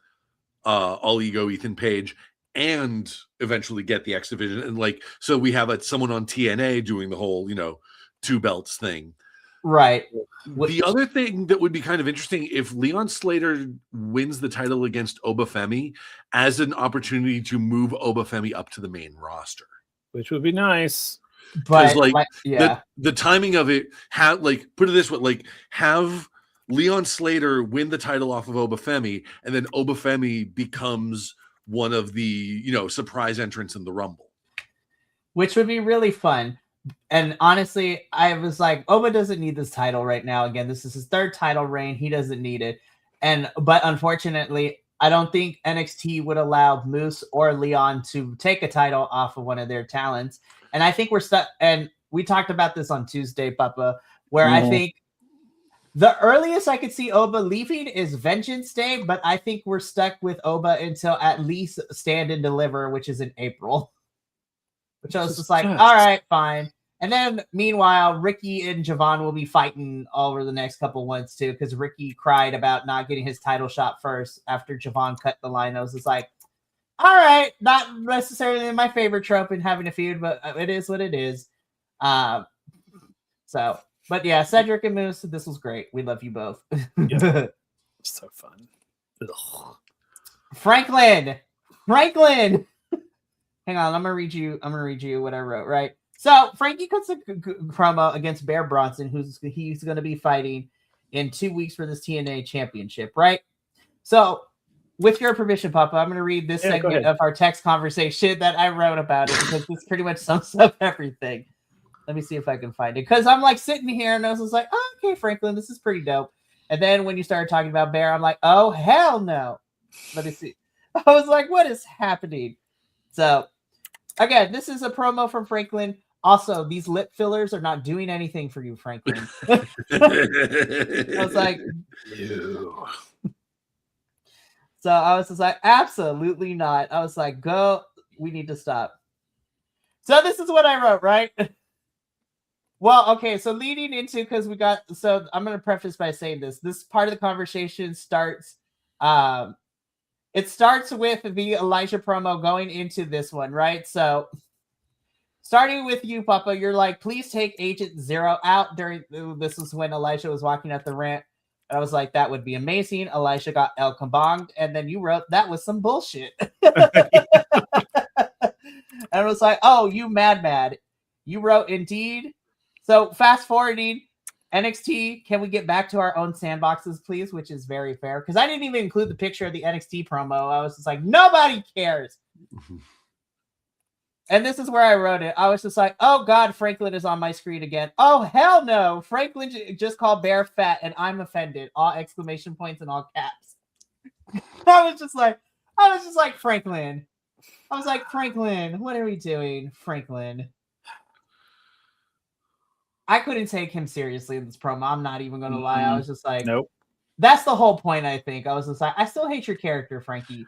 All Ego Ethan Page and eventually get the X Division, and like, so we have someone on TNA doing the whole, 2 belts thing, right? The other thing that would be kind of interesting, if Leon Slater wins the title against Oba Femi, as an opportunity to move Oba Femi up to the main roster, which would be nice. But the timing of it, put it this way, have Leon Slater win the title off of Oba Femi, and then Oba Femi becomes one of the, surprise entrants in the Rumble. Which would be really fun. And honestly, I was like, Oba doesn't need this title right now. Again, this is his 3rd title reign. He doesn't need it. But unfortunately, I don't think NXT would allow Moose or Leon to take a title off of one of their talents. And I think we're stuck. And we talked about this on Tuesday, Papa, where I think the earliest I could see Oba leaving is Vengeance Day, but I think we're stuck with Oba until at least Stand and Deliver, which is in April. Which I was just like, all right, fine. And then meanwhile, Ricky and Javon will be fighting over the next couple months too, because Ricky cried about not getting his title shot first after Javon cut the line. I was just like, all right, not necessarily my favorite trope in having a feud, but it is what it is. But yeah, Cedric and Moose, this was great. We love you both. Yeah. So fun. Ugh. Franklin. Hang on, I'm gonna read you what I wrote, right? So Frankie cuts a promo against Bear Bronson, he's gonna be fighting. in 2 weeks for this TNA championship, right? So, with your permission, Papa, I'm going to read this segment of our text conversation that I wrote about it because this pretty much sums up everything. Let me see if I can find it. Because I'm like sitting here and I was like, oh, okay, Franklin, this is pretty dope. And then when you started talking about Bear, I'm like, oh, hell no. Let me see. I was like, what is happening? So, again, this is a promo from Franklin. Also, these lip fillers are not doing anything for you, Franklin. I was like, Ew. So I was just like, absolutely not. I was like, go, we need to stop. So this is what I wrote, right? Well, okay, so leading into, because we got, so I'm going to preface by saying this. This part of the conversation starts, it starts with the Elijah promo going into this one, right? So starting with you, Papa, you're like, please take Agent Zero out during, this was when Elijah was walking up the ramp. And I was like, that would be amazing. Elisha got El Kabonged. And then you wrote, that was some bullshit. And I was like, oh, you mad. You wrote, indeed. So fast forwarding, NXT, can we get back to our own sandboxes, please? Which is very fair. Because I didn't even include the picture of the NXT promo. I was just like, nobody cares. And this is where I wrote it. I was just like, oh, God, Franklin is on my screen again. Oh, hell no. Franklin just called Bear fat, and I'm offended. All exclamation points and all caps. I was just like, Franklin. I was like, Franklin, what are we doing, Franklin? I couldn't take him seriously in this promo. I'm not even going to lie. I was just like, nope. That's the whole point, I think. I was just like, I still hate your character, Frankie.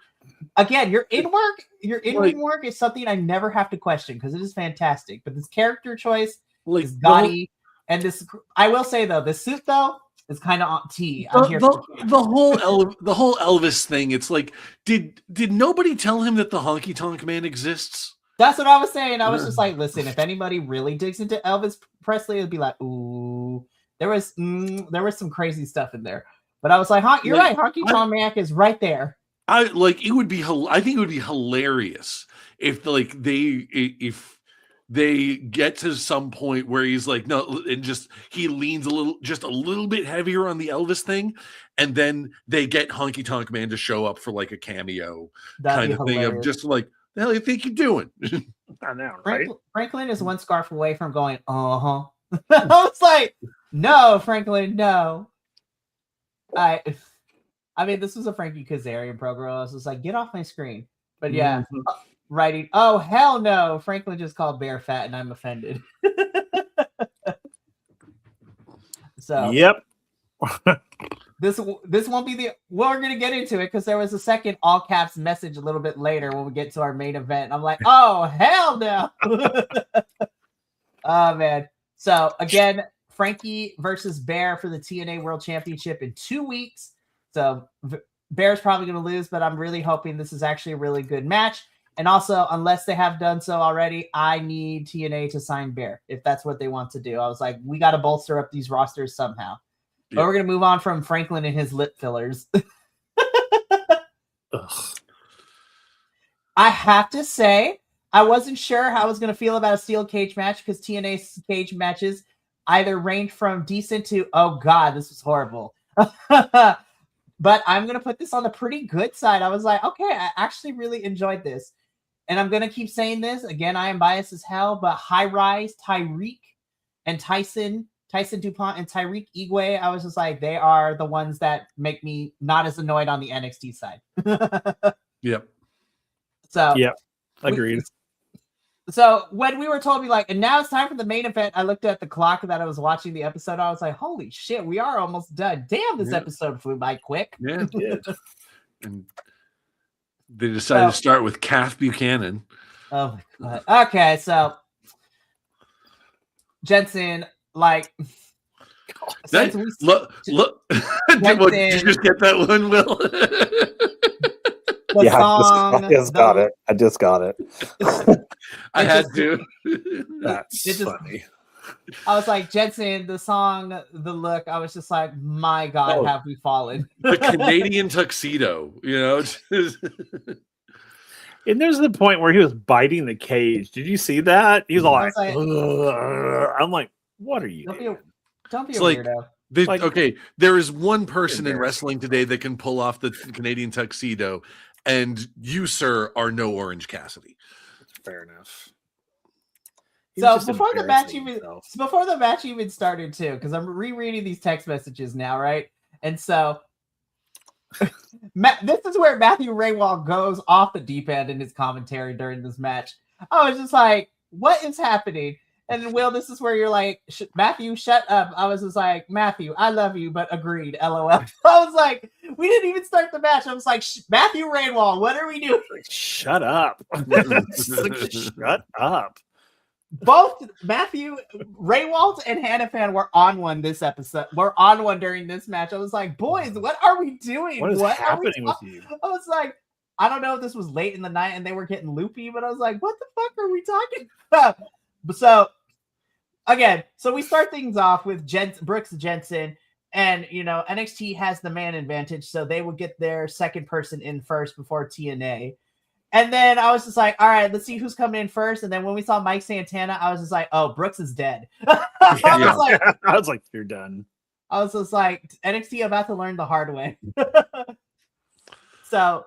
Again, your in-ring work is something I never have to question because it is fantastic. But this character choice is gaudy. And this, I will say though, the suit though is kind of on T. The whole Elvis thing. It's like, did nobody tell him that the Honky Tonk Man exists? That's what I was saying. I was just like, listen, if anybody really digs into Elvis Presley, it'd be like, ooh, there was some crazy stuff in there. But I was like, you're right. Honky Tonk Man is right there. I think it would be hilarious if they get to some point where he's like, no, and he leans a little bit heavier on the Elvis thing, and then they get Honky Tonk Man to show up for like a cameo kind of thing of just like, the hell do you think you're doing? I know, right? Franklin is one scarf away from going, I was like, no, Franklin, no. I mean, this was a Frankie Kazarian program. I was just like, get off my screen. But yeah, writing, oh, hell no. Franklin just called Bear fat and I'm offended. So, yep. This won't be we're going to get into it because there was a second all caps message a little bit later when we get to our main event. I'm like, oh, hell no. Oh, man. So, again, Frankie versus Bear for the TNA World Championship in 2 weeks. So Bear's probably going to lose, but I'm really hoping this is actually a really good match. And also, unless they have done so already, I need TNA to sign Bear if that's what they want to do. I was like, we got to bolster up these rosters somehow. Yep. But we're going to move on from Franklin and his lip fillers. I have to say, I wasn't sure how I was going to feel about a steel cage match because TNA's cage matches either range from decent to, oh God, this was horrible. But I'm going to put this on the pretty good side. I was like, okay, I actually really enjoyed this. And I'm going to keep saying this. Again, I am biased as hell, but High Rise, Tyreek, and Tyson DuPont and Tyreek Igwe, I was just like, they are the ones that make me not as annoyed on the NXT side. Yep. So, yep, agreed. So when we were told, and now it's time for the main event, I looked at the clock that I was watching the episode. I was like, holy shit, we are almost done. Damn, this episode flew by quick. Yeah, it did. And they decided to start with Kath Buchanan. Oh my God. Okay, so Jensen, look. Did you just get that one, Will? I just got it. I had to. That's funny. I was like, Jensen, the song, the look. I was just like, my God, have we fallen? The Canadian tuxedo, And there's the point where he was biting the cage. Did you see that? He's all like, I'm like, what are you doing? Don't be a weirdo. Okay, there is one person in Embarrassing. wrestling today that can pull off the Canadian tuxedo, and you, sir, are no Orange Cassidy. Fair enough. So before the match even started too, because I'm rereading these text messages now, right? And so this is where Matthew Raywall goes off the deep end in his commentary during this match. I was just like, what is happening? And Will, this is where you're like, Matthew, shut up. I was just like, Matthew, I love you, but agreed, LOL. I was like, we didn't even start the match. I was like, Matthew Raywall, what are we doing? Shut up. Shut up. Both Matthew Raywalt and Hannafan were on one this episode. We're on one during this match. I was like, boys, what are we doing? What is happening with you? I was like, I don't know if this was late in the night and they were getting loopy, but I was like, what the fuck are we talking about? So again, so we start things off with Brooks Jensen, and NXT has the man advantage, so they will get their second person in first before TNA. And then I was just like, all right, let's see who's coming in first. And then when we saw Mike Santana, I was just like, oh, Brooks is dead. I was like, you're done. I was just like, NXT about to learn the hard way. So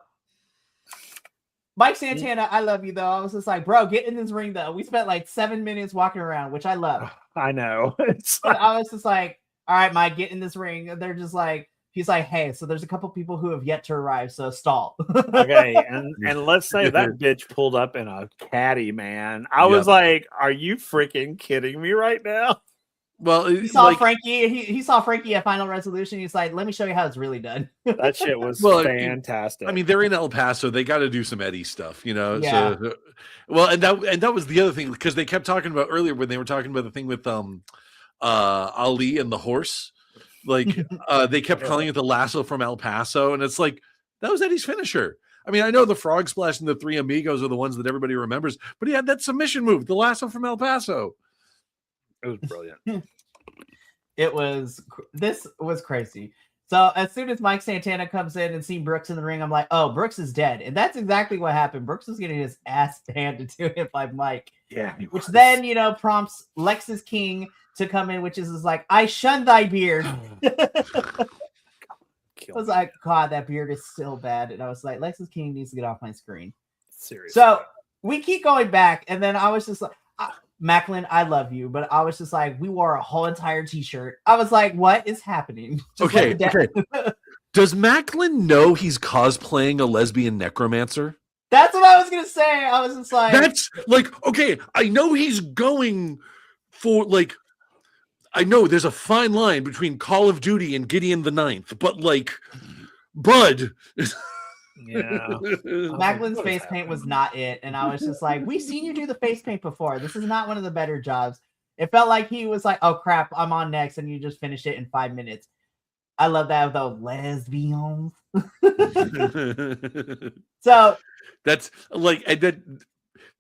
Mike Santana, I love you though. I was just like, bro, get in this ring though. We spent like 7 minutes walking around, which I love. I know. I was just like, all right, Mike, get in this ring. And they're just like, he's like, hey, so there's a couple people who have yet to arrive, so stall. Okay, and let's say that bitch pulled up in a caddy, man. I was like, are you freaking kidding me right now? Well, he saw Frankie. He saw Frankie at Final Resolution. He's like, let me show you how it's really done. That shit was fantastic. I mean, they're in El Paso. They got to do some Eddie stuff, Yeah. So, well, and that was the other thing, because they kept talking about earlier when they were talking about the thing with Ali and the horse. Like they kept calling it the lasso from El Paso, and it's like that was Eddie's finisher. I mean, I know the frog splash and the three amigos are the ones that everybody remembers, but he had that submission move, the lasso from El Paso. It was brilliant. This was crazy. So as soon as Mike Santana comes in and sees Brooks in the ring, I'm like, oh, Brooks is dead. And that's exactly what happened. Brooks was getting his ass handed to him by Mike. Yeah. Which then, prompts Lexus King to come in, which is like, I shun thy beard. I was like, God, that beard is so bad. And I was like, Lexus King needs to get off my screen. Seriously. So we keep going back. And then I was just like, Macklin, I love you. But I was just like, we wore a whole entire t-shirt. I was like, what is happening? Just okay. Does Macklin know he's cosplaying a lesbian necromancer? That's what I was going to say. I was just like, that's like, okay, I know he's going for like, I know there's a fine line between Call of Duty and Gideon the Ninth, but like, Bud. Yeah. Macklin's face paint was not it. And I was just like, we've seen you do the face paint before. This is not one of the better jobs. It felt like he was like, oh crap, I'm on next. And you just finish it in 5 minutes. I love that though. Lesbians. So that's like,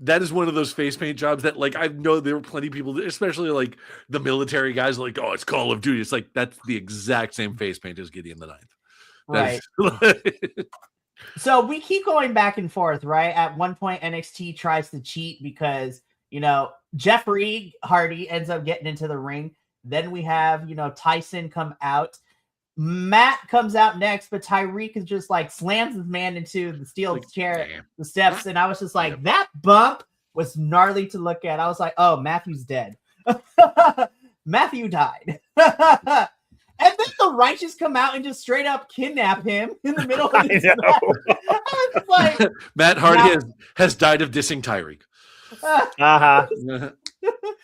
that is one of those face paint jobs that, like, I know there were plenty of people, especially like the military guys, like, oh, it's Call of Duty. It's like, that's the exact same face paint as Gideon the Ninth. Right. So we keep going back and forth, right? At one point, NXT tries to cheat because, Jeffrey Hardy ends up getting into the ring. Then we have, Tyson come out. Matt comes out next, but Tyreek is just like slams his man into the steel chair, the steps. And I was just like, that bump was gnarly to look at. I was like, oh, Matthew's dead. Matthew died. And then the Righteous come out and just straight up kidnap him in the middle of this match. I was like, Matt Hardy has died of dissing Tyreek. I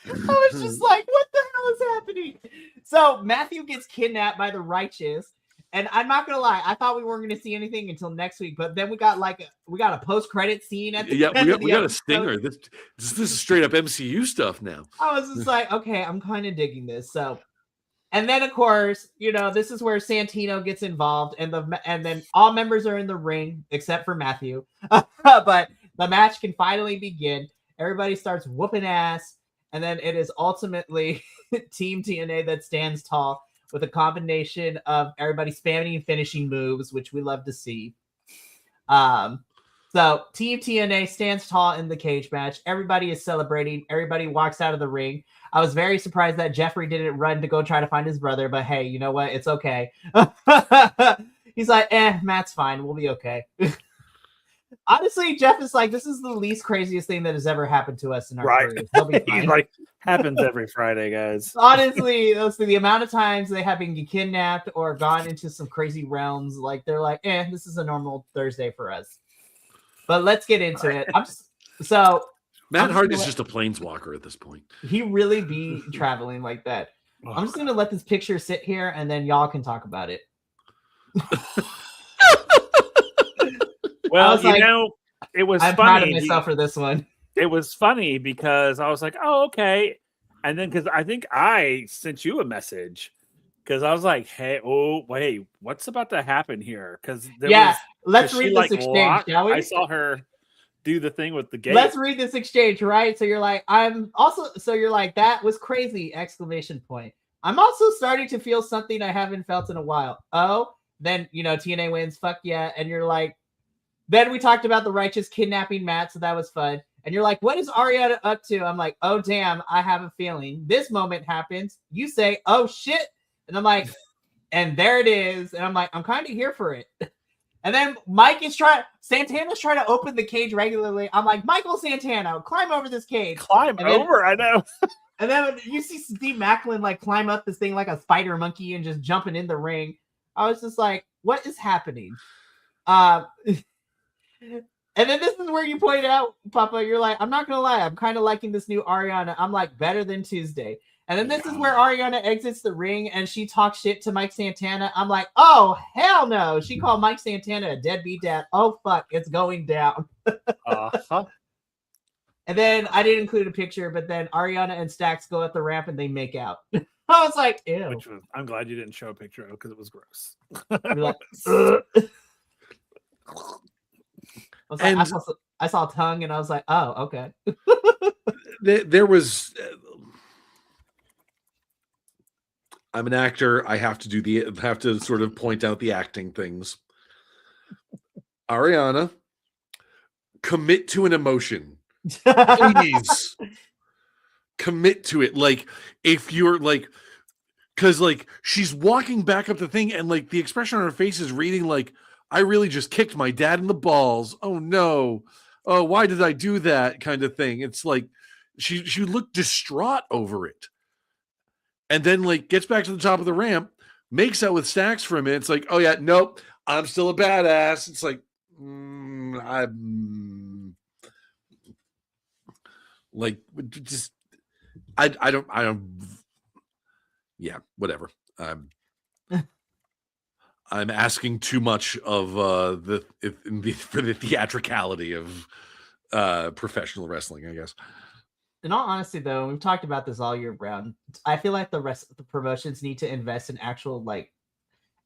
was just like, what the hell is happening? So Matthew gets kidnapped by the Righteous, and I'm not gonna lie, I thought we weren't gonna see anything until next week, but then we got a post-credit scene at the end we got a stinger. This is straight up MCU stuff now. I was just like, okay, I'm kind of digging this. So, and then of course, this is where Santino gets involved, and then all members are in the ring except for Matthew. But the match can finally begin. Everybody starts whooping ass. And then it is ultimately Team TNA that stands tall with a combination of everybody spamming and finishing moves, which we love to see. So Team TNA stands tall in the cage match. Everybody is celebrating. Everybody walks out of the ring. I was very surprised that Jeffrey didn't run to go try to find his brother, but hey, you know what? It's okay. He's like, Matt's fine. We'll be okay. Honestly, Jeff is like, this is the least craziest thing that has ever happened to us in our careers. He'll be fine. He's like, happens every Friday, guys. Honestly, the amount of times they have been kidnapped or gone into some crazy realms, like they're like, this is a normal Thursday for us. But let's get into it. Matt Hardy is just a planeswalker at this point. He really be traveling like that. I'm just gonna let this picture sit here, and then y'all can talk about it. Well, it was I'm funny. proud of myself for this one. It was funny because I was like, oh, okay. And then because I think I sent you a message because I was like, hey, wait, what's about to happen here? Because let's read this exchange, shall we? I saw her do the thing with the gate. Let's read this exchange, right? So you're like, that was crazy! Exclamation point. I'm also starting to feel something I haven't felt in a while. Oh, then TNA wins. Fuck yeah! And you're like, then we talked about the Righteous kidnapping Matt, so that was fun. And you're like, what is Ariana up to? I'm like, oh damn, I have a feeling. This moment happens. You say, oh shit, and I'm like, and there it is. And I'm like, I'm kind of here for it. And then Santana's trying to open the cage regularly. I'm like, Michael Santana, climb over this cage. I know. And then you see Steve Macklin like climb up this thing like a spider monkey and just jumping in the ring. I was just like, what is happening? And then this is where you point out, Papa, you're like, I'm not going to lie. I'm kind of liking this new Ariana. I'm like, better than Tuesday. And then this is where Ariana exits the ring and she talks shit to Mike Santana. I'm like, oh, hell no. She called Mike Santana a deadbeat dad. Oh, fuck. It's going down. Uh-huh. And then I didn't include a picture, but then Ariana and Stax go up the ramp and they make out. I was like, ew. I'm glad you didn't show a picture of it because it was gross. I saw tongue and I was like, oh, okay. There was... I'm an actor. I have to sort of point out the acting things. Ariana, commit to an emotion. Please. Commit to it. Like, if you're like, because like she's walking back up the thing and like the expression on her face is reading like, I really just kicked my dad in the balls. Oh no. Oh, why did I do that? Kind of thing. It's like she looked distraught over it. And then like gets back to the top of the ramp, makes out with Stax for a minute. It's like, oh yeah, nope, I'm still a badass. It's like, like just I don't yeah, whatever. I'm asking too much of for the theatricality of professional wrestling, I guess. In all honesty, though, we've talked about this all year round. I feel like the rest of the promotions need to invest in actual like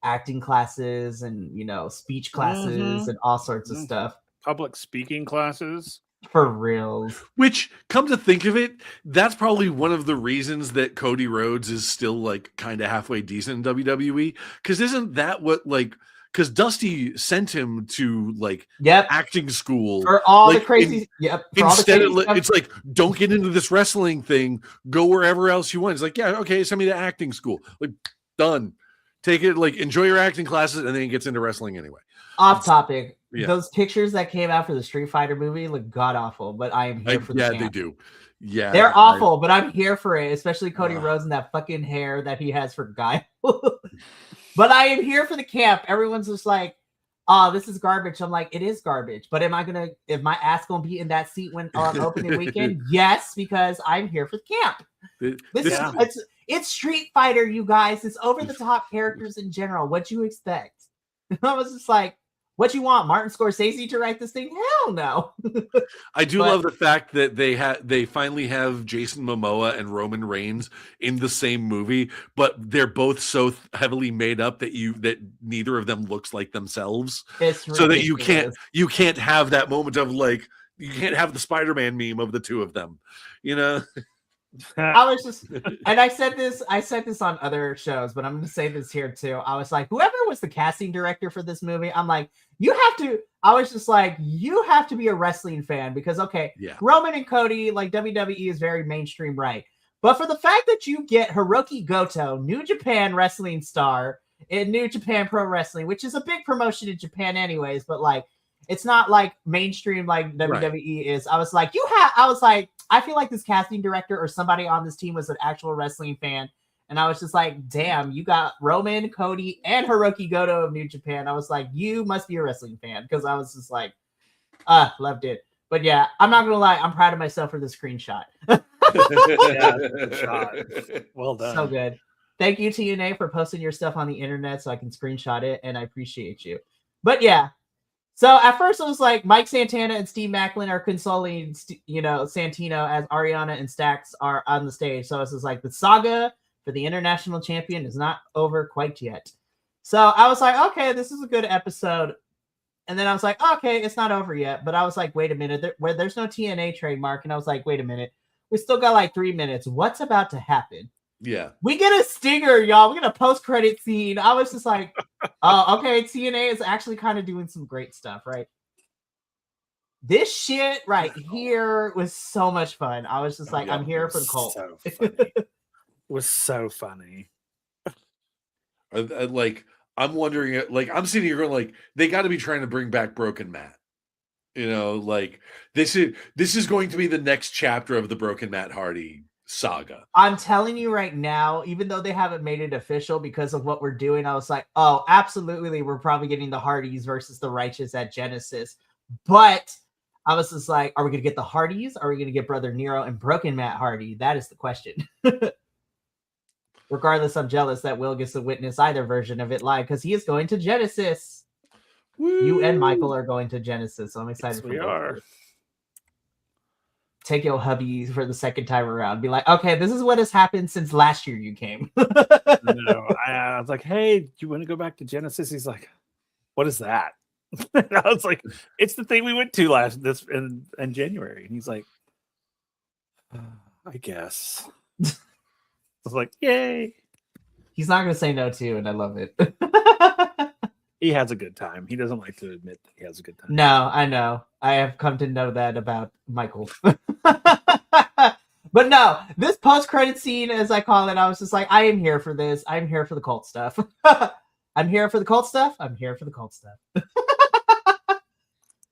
acting classes and speech classes and all sorts of stuff. Public speaking classes. For reals. Which, come to think of it, that's probably one of the reasons that Cody Rhodes is still like kind of halfway decent in WWE. Because isn't that what like? Because Dusty sent him to like acting school for all the crazy. Instead, it's like, don't get into this wrestling thing. Go wherever else you want. It's like, yeah, okay, send me to acting school. Like, done. Take it. Like, enjoy your acting classes, and then he gets into wrestling anyway. Off topic. Yeah. Those pictures that came out for the Street Fighter movie look god awful, but I am here for the camp. They do. Yeah, they're awful, but I'm here for it. Especially Cody Rhodes and that fucking hair that he has for Guy. But I am here for the camp. Everyone's just like, oh, this is garbage. I'm like, it is garbage. But is my ass gonna be in that seat when on opening weekend? Yes, because I'm here for the camp. It's Street Fighter, you guys. It's over the top characters in general. What you expect? I was just like, what you want, Martin Scorsese to write this thing? Hell no. I do love the fact that they finally have Jason Momoa and Roman Reigns in the same movie, but they're both so heavily made up that neither of them looks like themselves. It's so that you can't have that moment of like, you can't have the Spider-Man meme of the two of them, I was just, and I said this on other shows, but I'm going to say this here too. I was like, whoever was the casting director for this movie, I'm like, I was just like, you have to be a wrestling fan because, okay, Yeah. Roman and Cody, like WWE is very mainstream, right? But for the fact that you get Hiroki Goto, New Japan wrestling star in New Japan Pro Wrestling, which is a big promotion in Japan anyways, but like, it's not like mainstream like WWE is. I was like, I feel like this casting director or somebody on this team was an actual wrestling fan. And I was just like, damn, you got Roman, Cody, and Hiroki Goto of New Japan. I was like, you must be a wrestling fan. Because I was just like, loved it. But yeah, I'm not going to lie. I'm proud of myself for the screenshot. Yeah, good shot. Well done. So good. Thank you, TNA, for posting your stuff on the internet so I can screenshot it. And I appreciate you. But yeah. So at first it was like Mike Santana and Steve Macklin are consoling, Santino as Ariana and Stax are on the stage. So it's just like the saga for the international champion is not over quite yet. So I was like, okay, this is a good episode. And then I was like, okay, it's not over yet. But I was like, wait a minute, there's no TNA trademark. And I was like, wait a minute, we still got like 3 minutes. What's about to happen? Yeah. We get a stinger, y'all. We get a post-credit scene. I was just like, oh, okay, TNA is actually kind of doing some great stuff, right? This shit right here was so much fun. I was just like, I'm here for the cult. So funny. It was so funny. Like, I'm wondering, like, I'm sitting here going, like, they got to be trying to bring back Broken Matt. You know, like, this is going to be the next chapter of the Broken Matt Hardy saga. I'm telling you right now, even though they haven't made it official because of what we're doing, I was like, oh, absolutely, we're probably getting the Hardys versus the Righteous at Genesis. But I was just like, are we going to get the Hardys? Are we going to get Brother Nero and Broken Matt Hardy? That is the question. Regardless, I'm jealous that Will gets to witness either version of it live because he is going to Genesis. Woo! You and Michael are going to Genesis, so I'm excited for we both are. of you. Take your hubby for the second time around. Be like, okay, this is what has happened since last year you came. No, I was like, hey, do you want to go back to Genesis? He's like, what is that? And I was like, it's the thing we went to in January. And he's like, I guess. I was like, yay. He's not going to say no to you, and I love it. He has a good time. He doesn't like to admit that he has a good time. No, I know. I have come to know that about Michael. But no, this post-credit scene, as I call it, I was just like, I am here for this. I'm here for the cult stuff. I'm here for the cult stuff. I'm here for the cult stuff.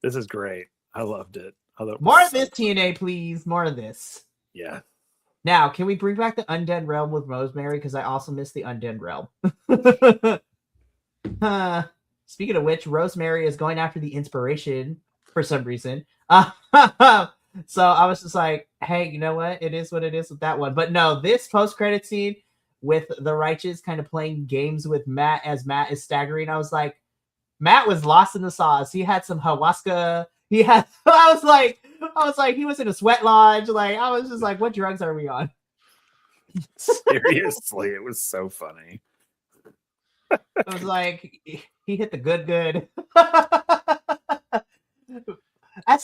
This is great. I loved it. More of this, TNA, please. More of this. Yeah. Now, can we bring back the Undead Realm with Rosemary? Because I also miss the Undead Realm. Speaking of which, Rosemary is going after the inspiration for some reason. So I was just like, hey, you know what? It is what it is with that one. But no, this post-credit scene with the Righteous kind of playing games with Matt as Matt is staggering. I was like, Matt was lost in the sauce. He had some ayahuasca. I was like, he was in a sweat lodge. Like, I was just like, what drugs are we on? Seriously, it was so funny. I was like, he hit the good. As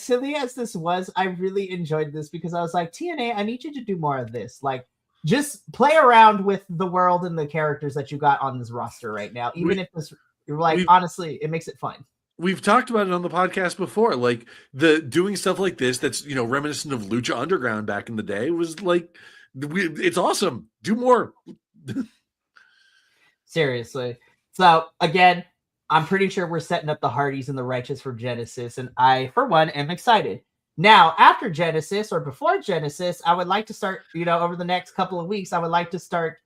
silly as this was, I really enjoyed this because I was like, TNA, I need you to do more of this. Like, just play around with the world and the characters that you got on this roster right now. Even if this, you're like, honestly, it makes it fun. We've talked about it on the podcast before. Like, the doing stuff like this that's, reminiscent of Lucha Underground back in the day was like, it's awesome. Do more. Seriously. So again, I'm pretty sure we're setting up the Hardys and the Righteous for Genesis, and I, for one, am excited. Now, after Genesis or before Genesis, I would like to start, over the next couple of weeks, I would like to start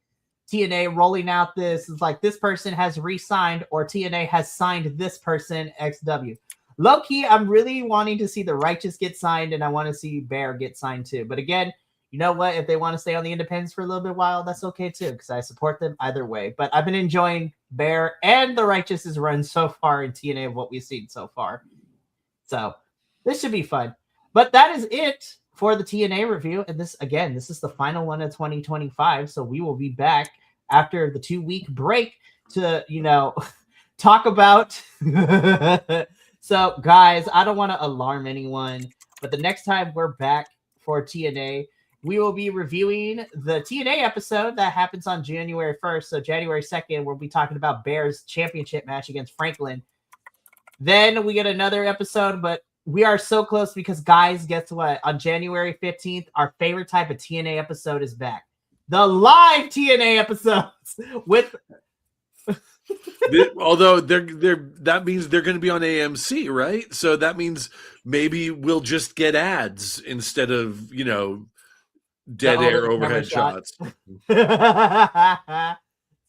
TNA rolling out this. It's like this person has re-signed or TNA has signed this person XW. Low-key, I'm really wanting to see the Righteous get signed, and I want to see Bear get signed too. But again, you know what? If they want to stay on the independents for a little bit while, that's okay too, because I support them either way. But I've been enjoying Bear and the Righteous's run so far in TNA of what we've seen so far. So this should be fun. But that is it for the TNA review. And this is the final one of 2025. So we will be back after the 2-week break to, talk about. So guys, I don't want to alarm anyone, but the next time we're back for TNA, we will be reviewing the TNA episode that happens on January 1st. So January 2nd, we'll be talking about Bear's championship match against Franklin. Then we get another episode, but we are so close because, guys, guess what? On January 15th, our favorite type of TNA episode is back. The live TNA episodes with... Although that means they're going to be on AMC, right? So that means maybe we'll just get ads instead of, dead air overhead shots.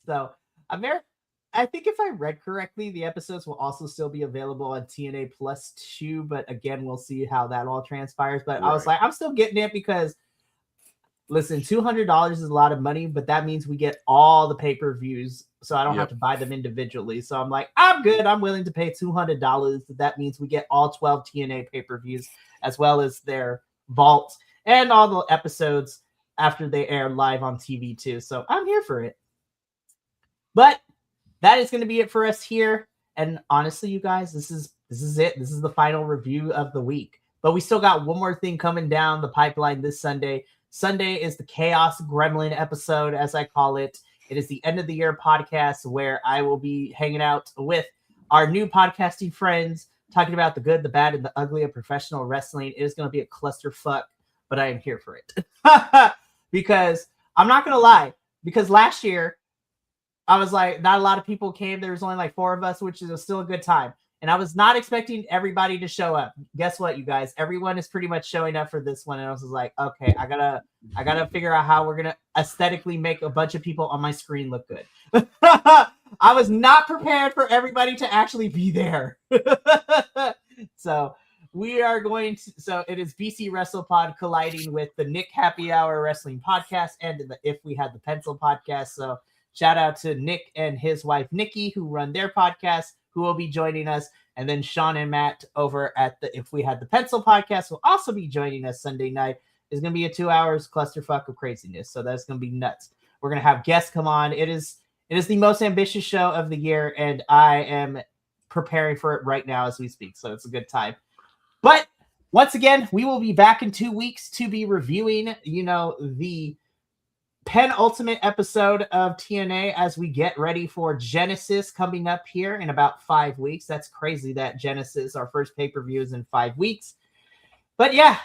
So I think if I read correctly, the episodes will also still be available on TNA Plus 2, but again, we'll see how that all transpires. But I was like, I'm still getting it because, listen, $200 is a lot of money, but that means we get all the pay-per-views, so I don't have to buy them individually. So I'm like, I'm good. I'm willing to pay $200. That means we get all 12 TNA pay-per-views as well as their vault and all the episodes after they air live on TV too. So I'm here for it. But that is going to be it for us here. And honestly, you guys, this is it. This is the final review of the week. But we still got one more thing coming down the pipeline this Sunday. Sunday is the Chaos Gremlin episode, as I call it. It is the end of the year podcast where I will be hanging out with our new podcasting friends, talking about the good, the bad, and the ugly of professional wrestling. It is going to be a clusterfuck, but I am here for it. Because I'm not going to lie, because last year I was like, not a lot of people came. There was only like 4 of us, which is still a good time. And I was not expecting everybody to show up. Guess what, you guys? Everyone is pretty much showing up for this one. And I was like, okay, I gotta figure out how we're gonna aesthetically make a bunch of people on my screen look good. I was not prepared for everybody to actually be there. So we are going to. So it is BC WrestlePod colliding with the Nick Happy Hour Wrestling Podcast and the If We Had the Pencil Podcast. So shout out to Nick and his wife Nikki, who run their podcast, who will be joining us. And then Sean and Matt over at the If We Had the Pencil Podcast will also be joining us Sunday night. It's going to be a 2 hours clusterfuck of craziness. So that's going to be nuts. We're going to have guests come on. It is the most ambitious show of the year, and I am preparing for it right now as we speak. So it's a good time. But once again, we will be back in 2 weeks to be reviewing, the penultimate episode of TNA as we get ready for Genesis coming up here in about 5 weeks. That's crazy that Genesis, our first pay-per-view, is in 5 weeks. But yeah,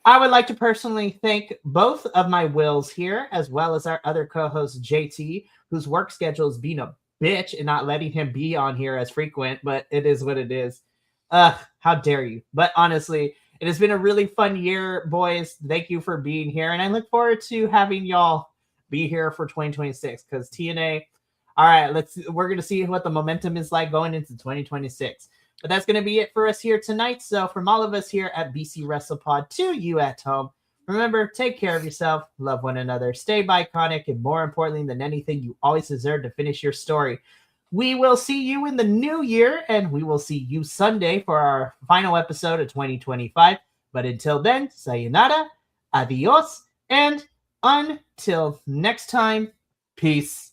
I would like to personally thank both of my Wills here, as well as our other co-host, JT, whose work schedule is being a bitch and not letting him be on here as frequent, but it is what it is. How dare you? But honestly, it has been a really fun year, boys. Thank you for being here, and I look forward to having y'all be here for 2026 because TNA. All right, we're gonna see what the momentum is like going into 2026. But that's gonna be it for us here tonight. So from all of us here at BC WrestlePod to you at home, remember, take care of yourself, love one another, stay iconic, and more importantly than anything, you always deserve to finish your story. We will see you in the new year, and we will see you Sunday for our final episode of 2025. But until then, sayonara, adios, and until next time, peace.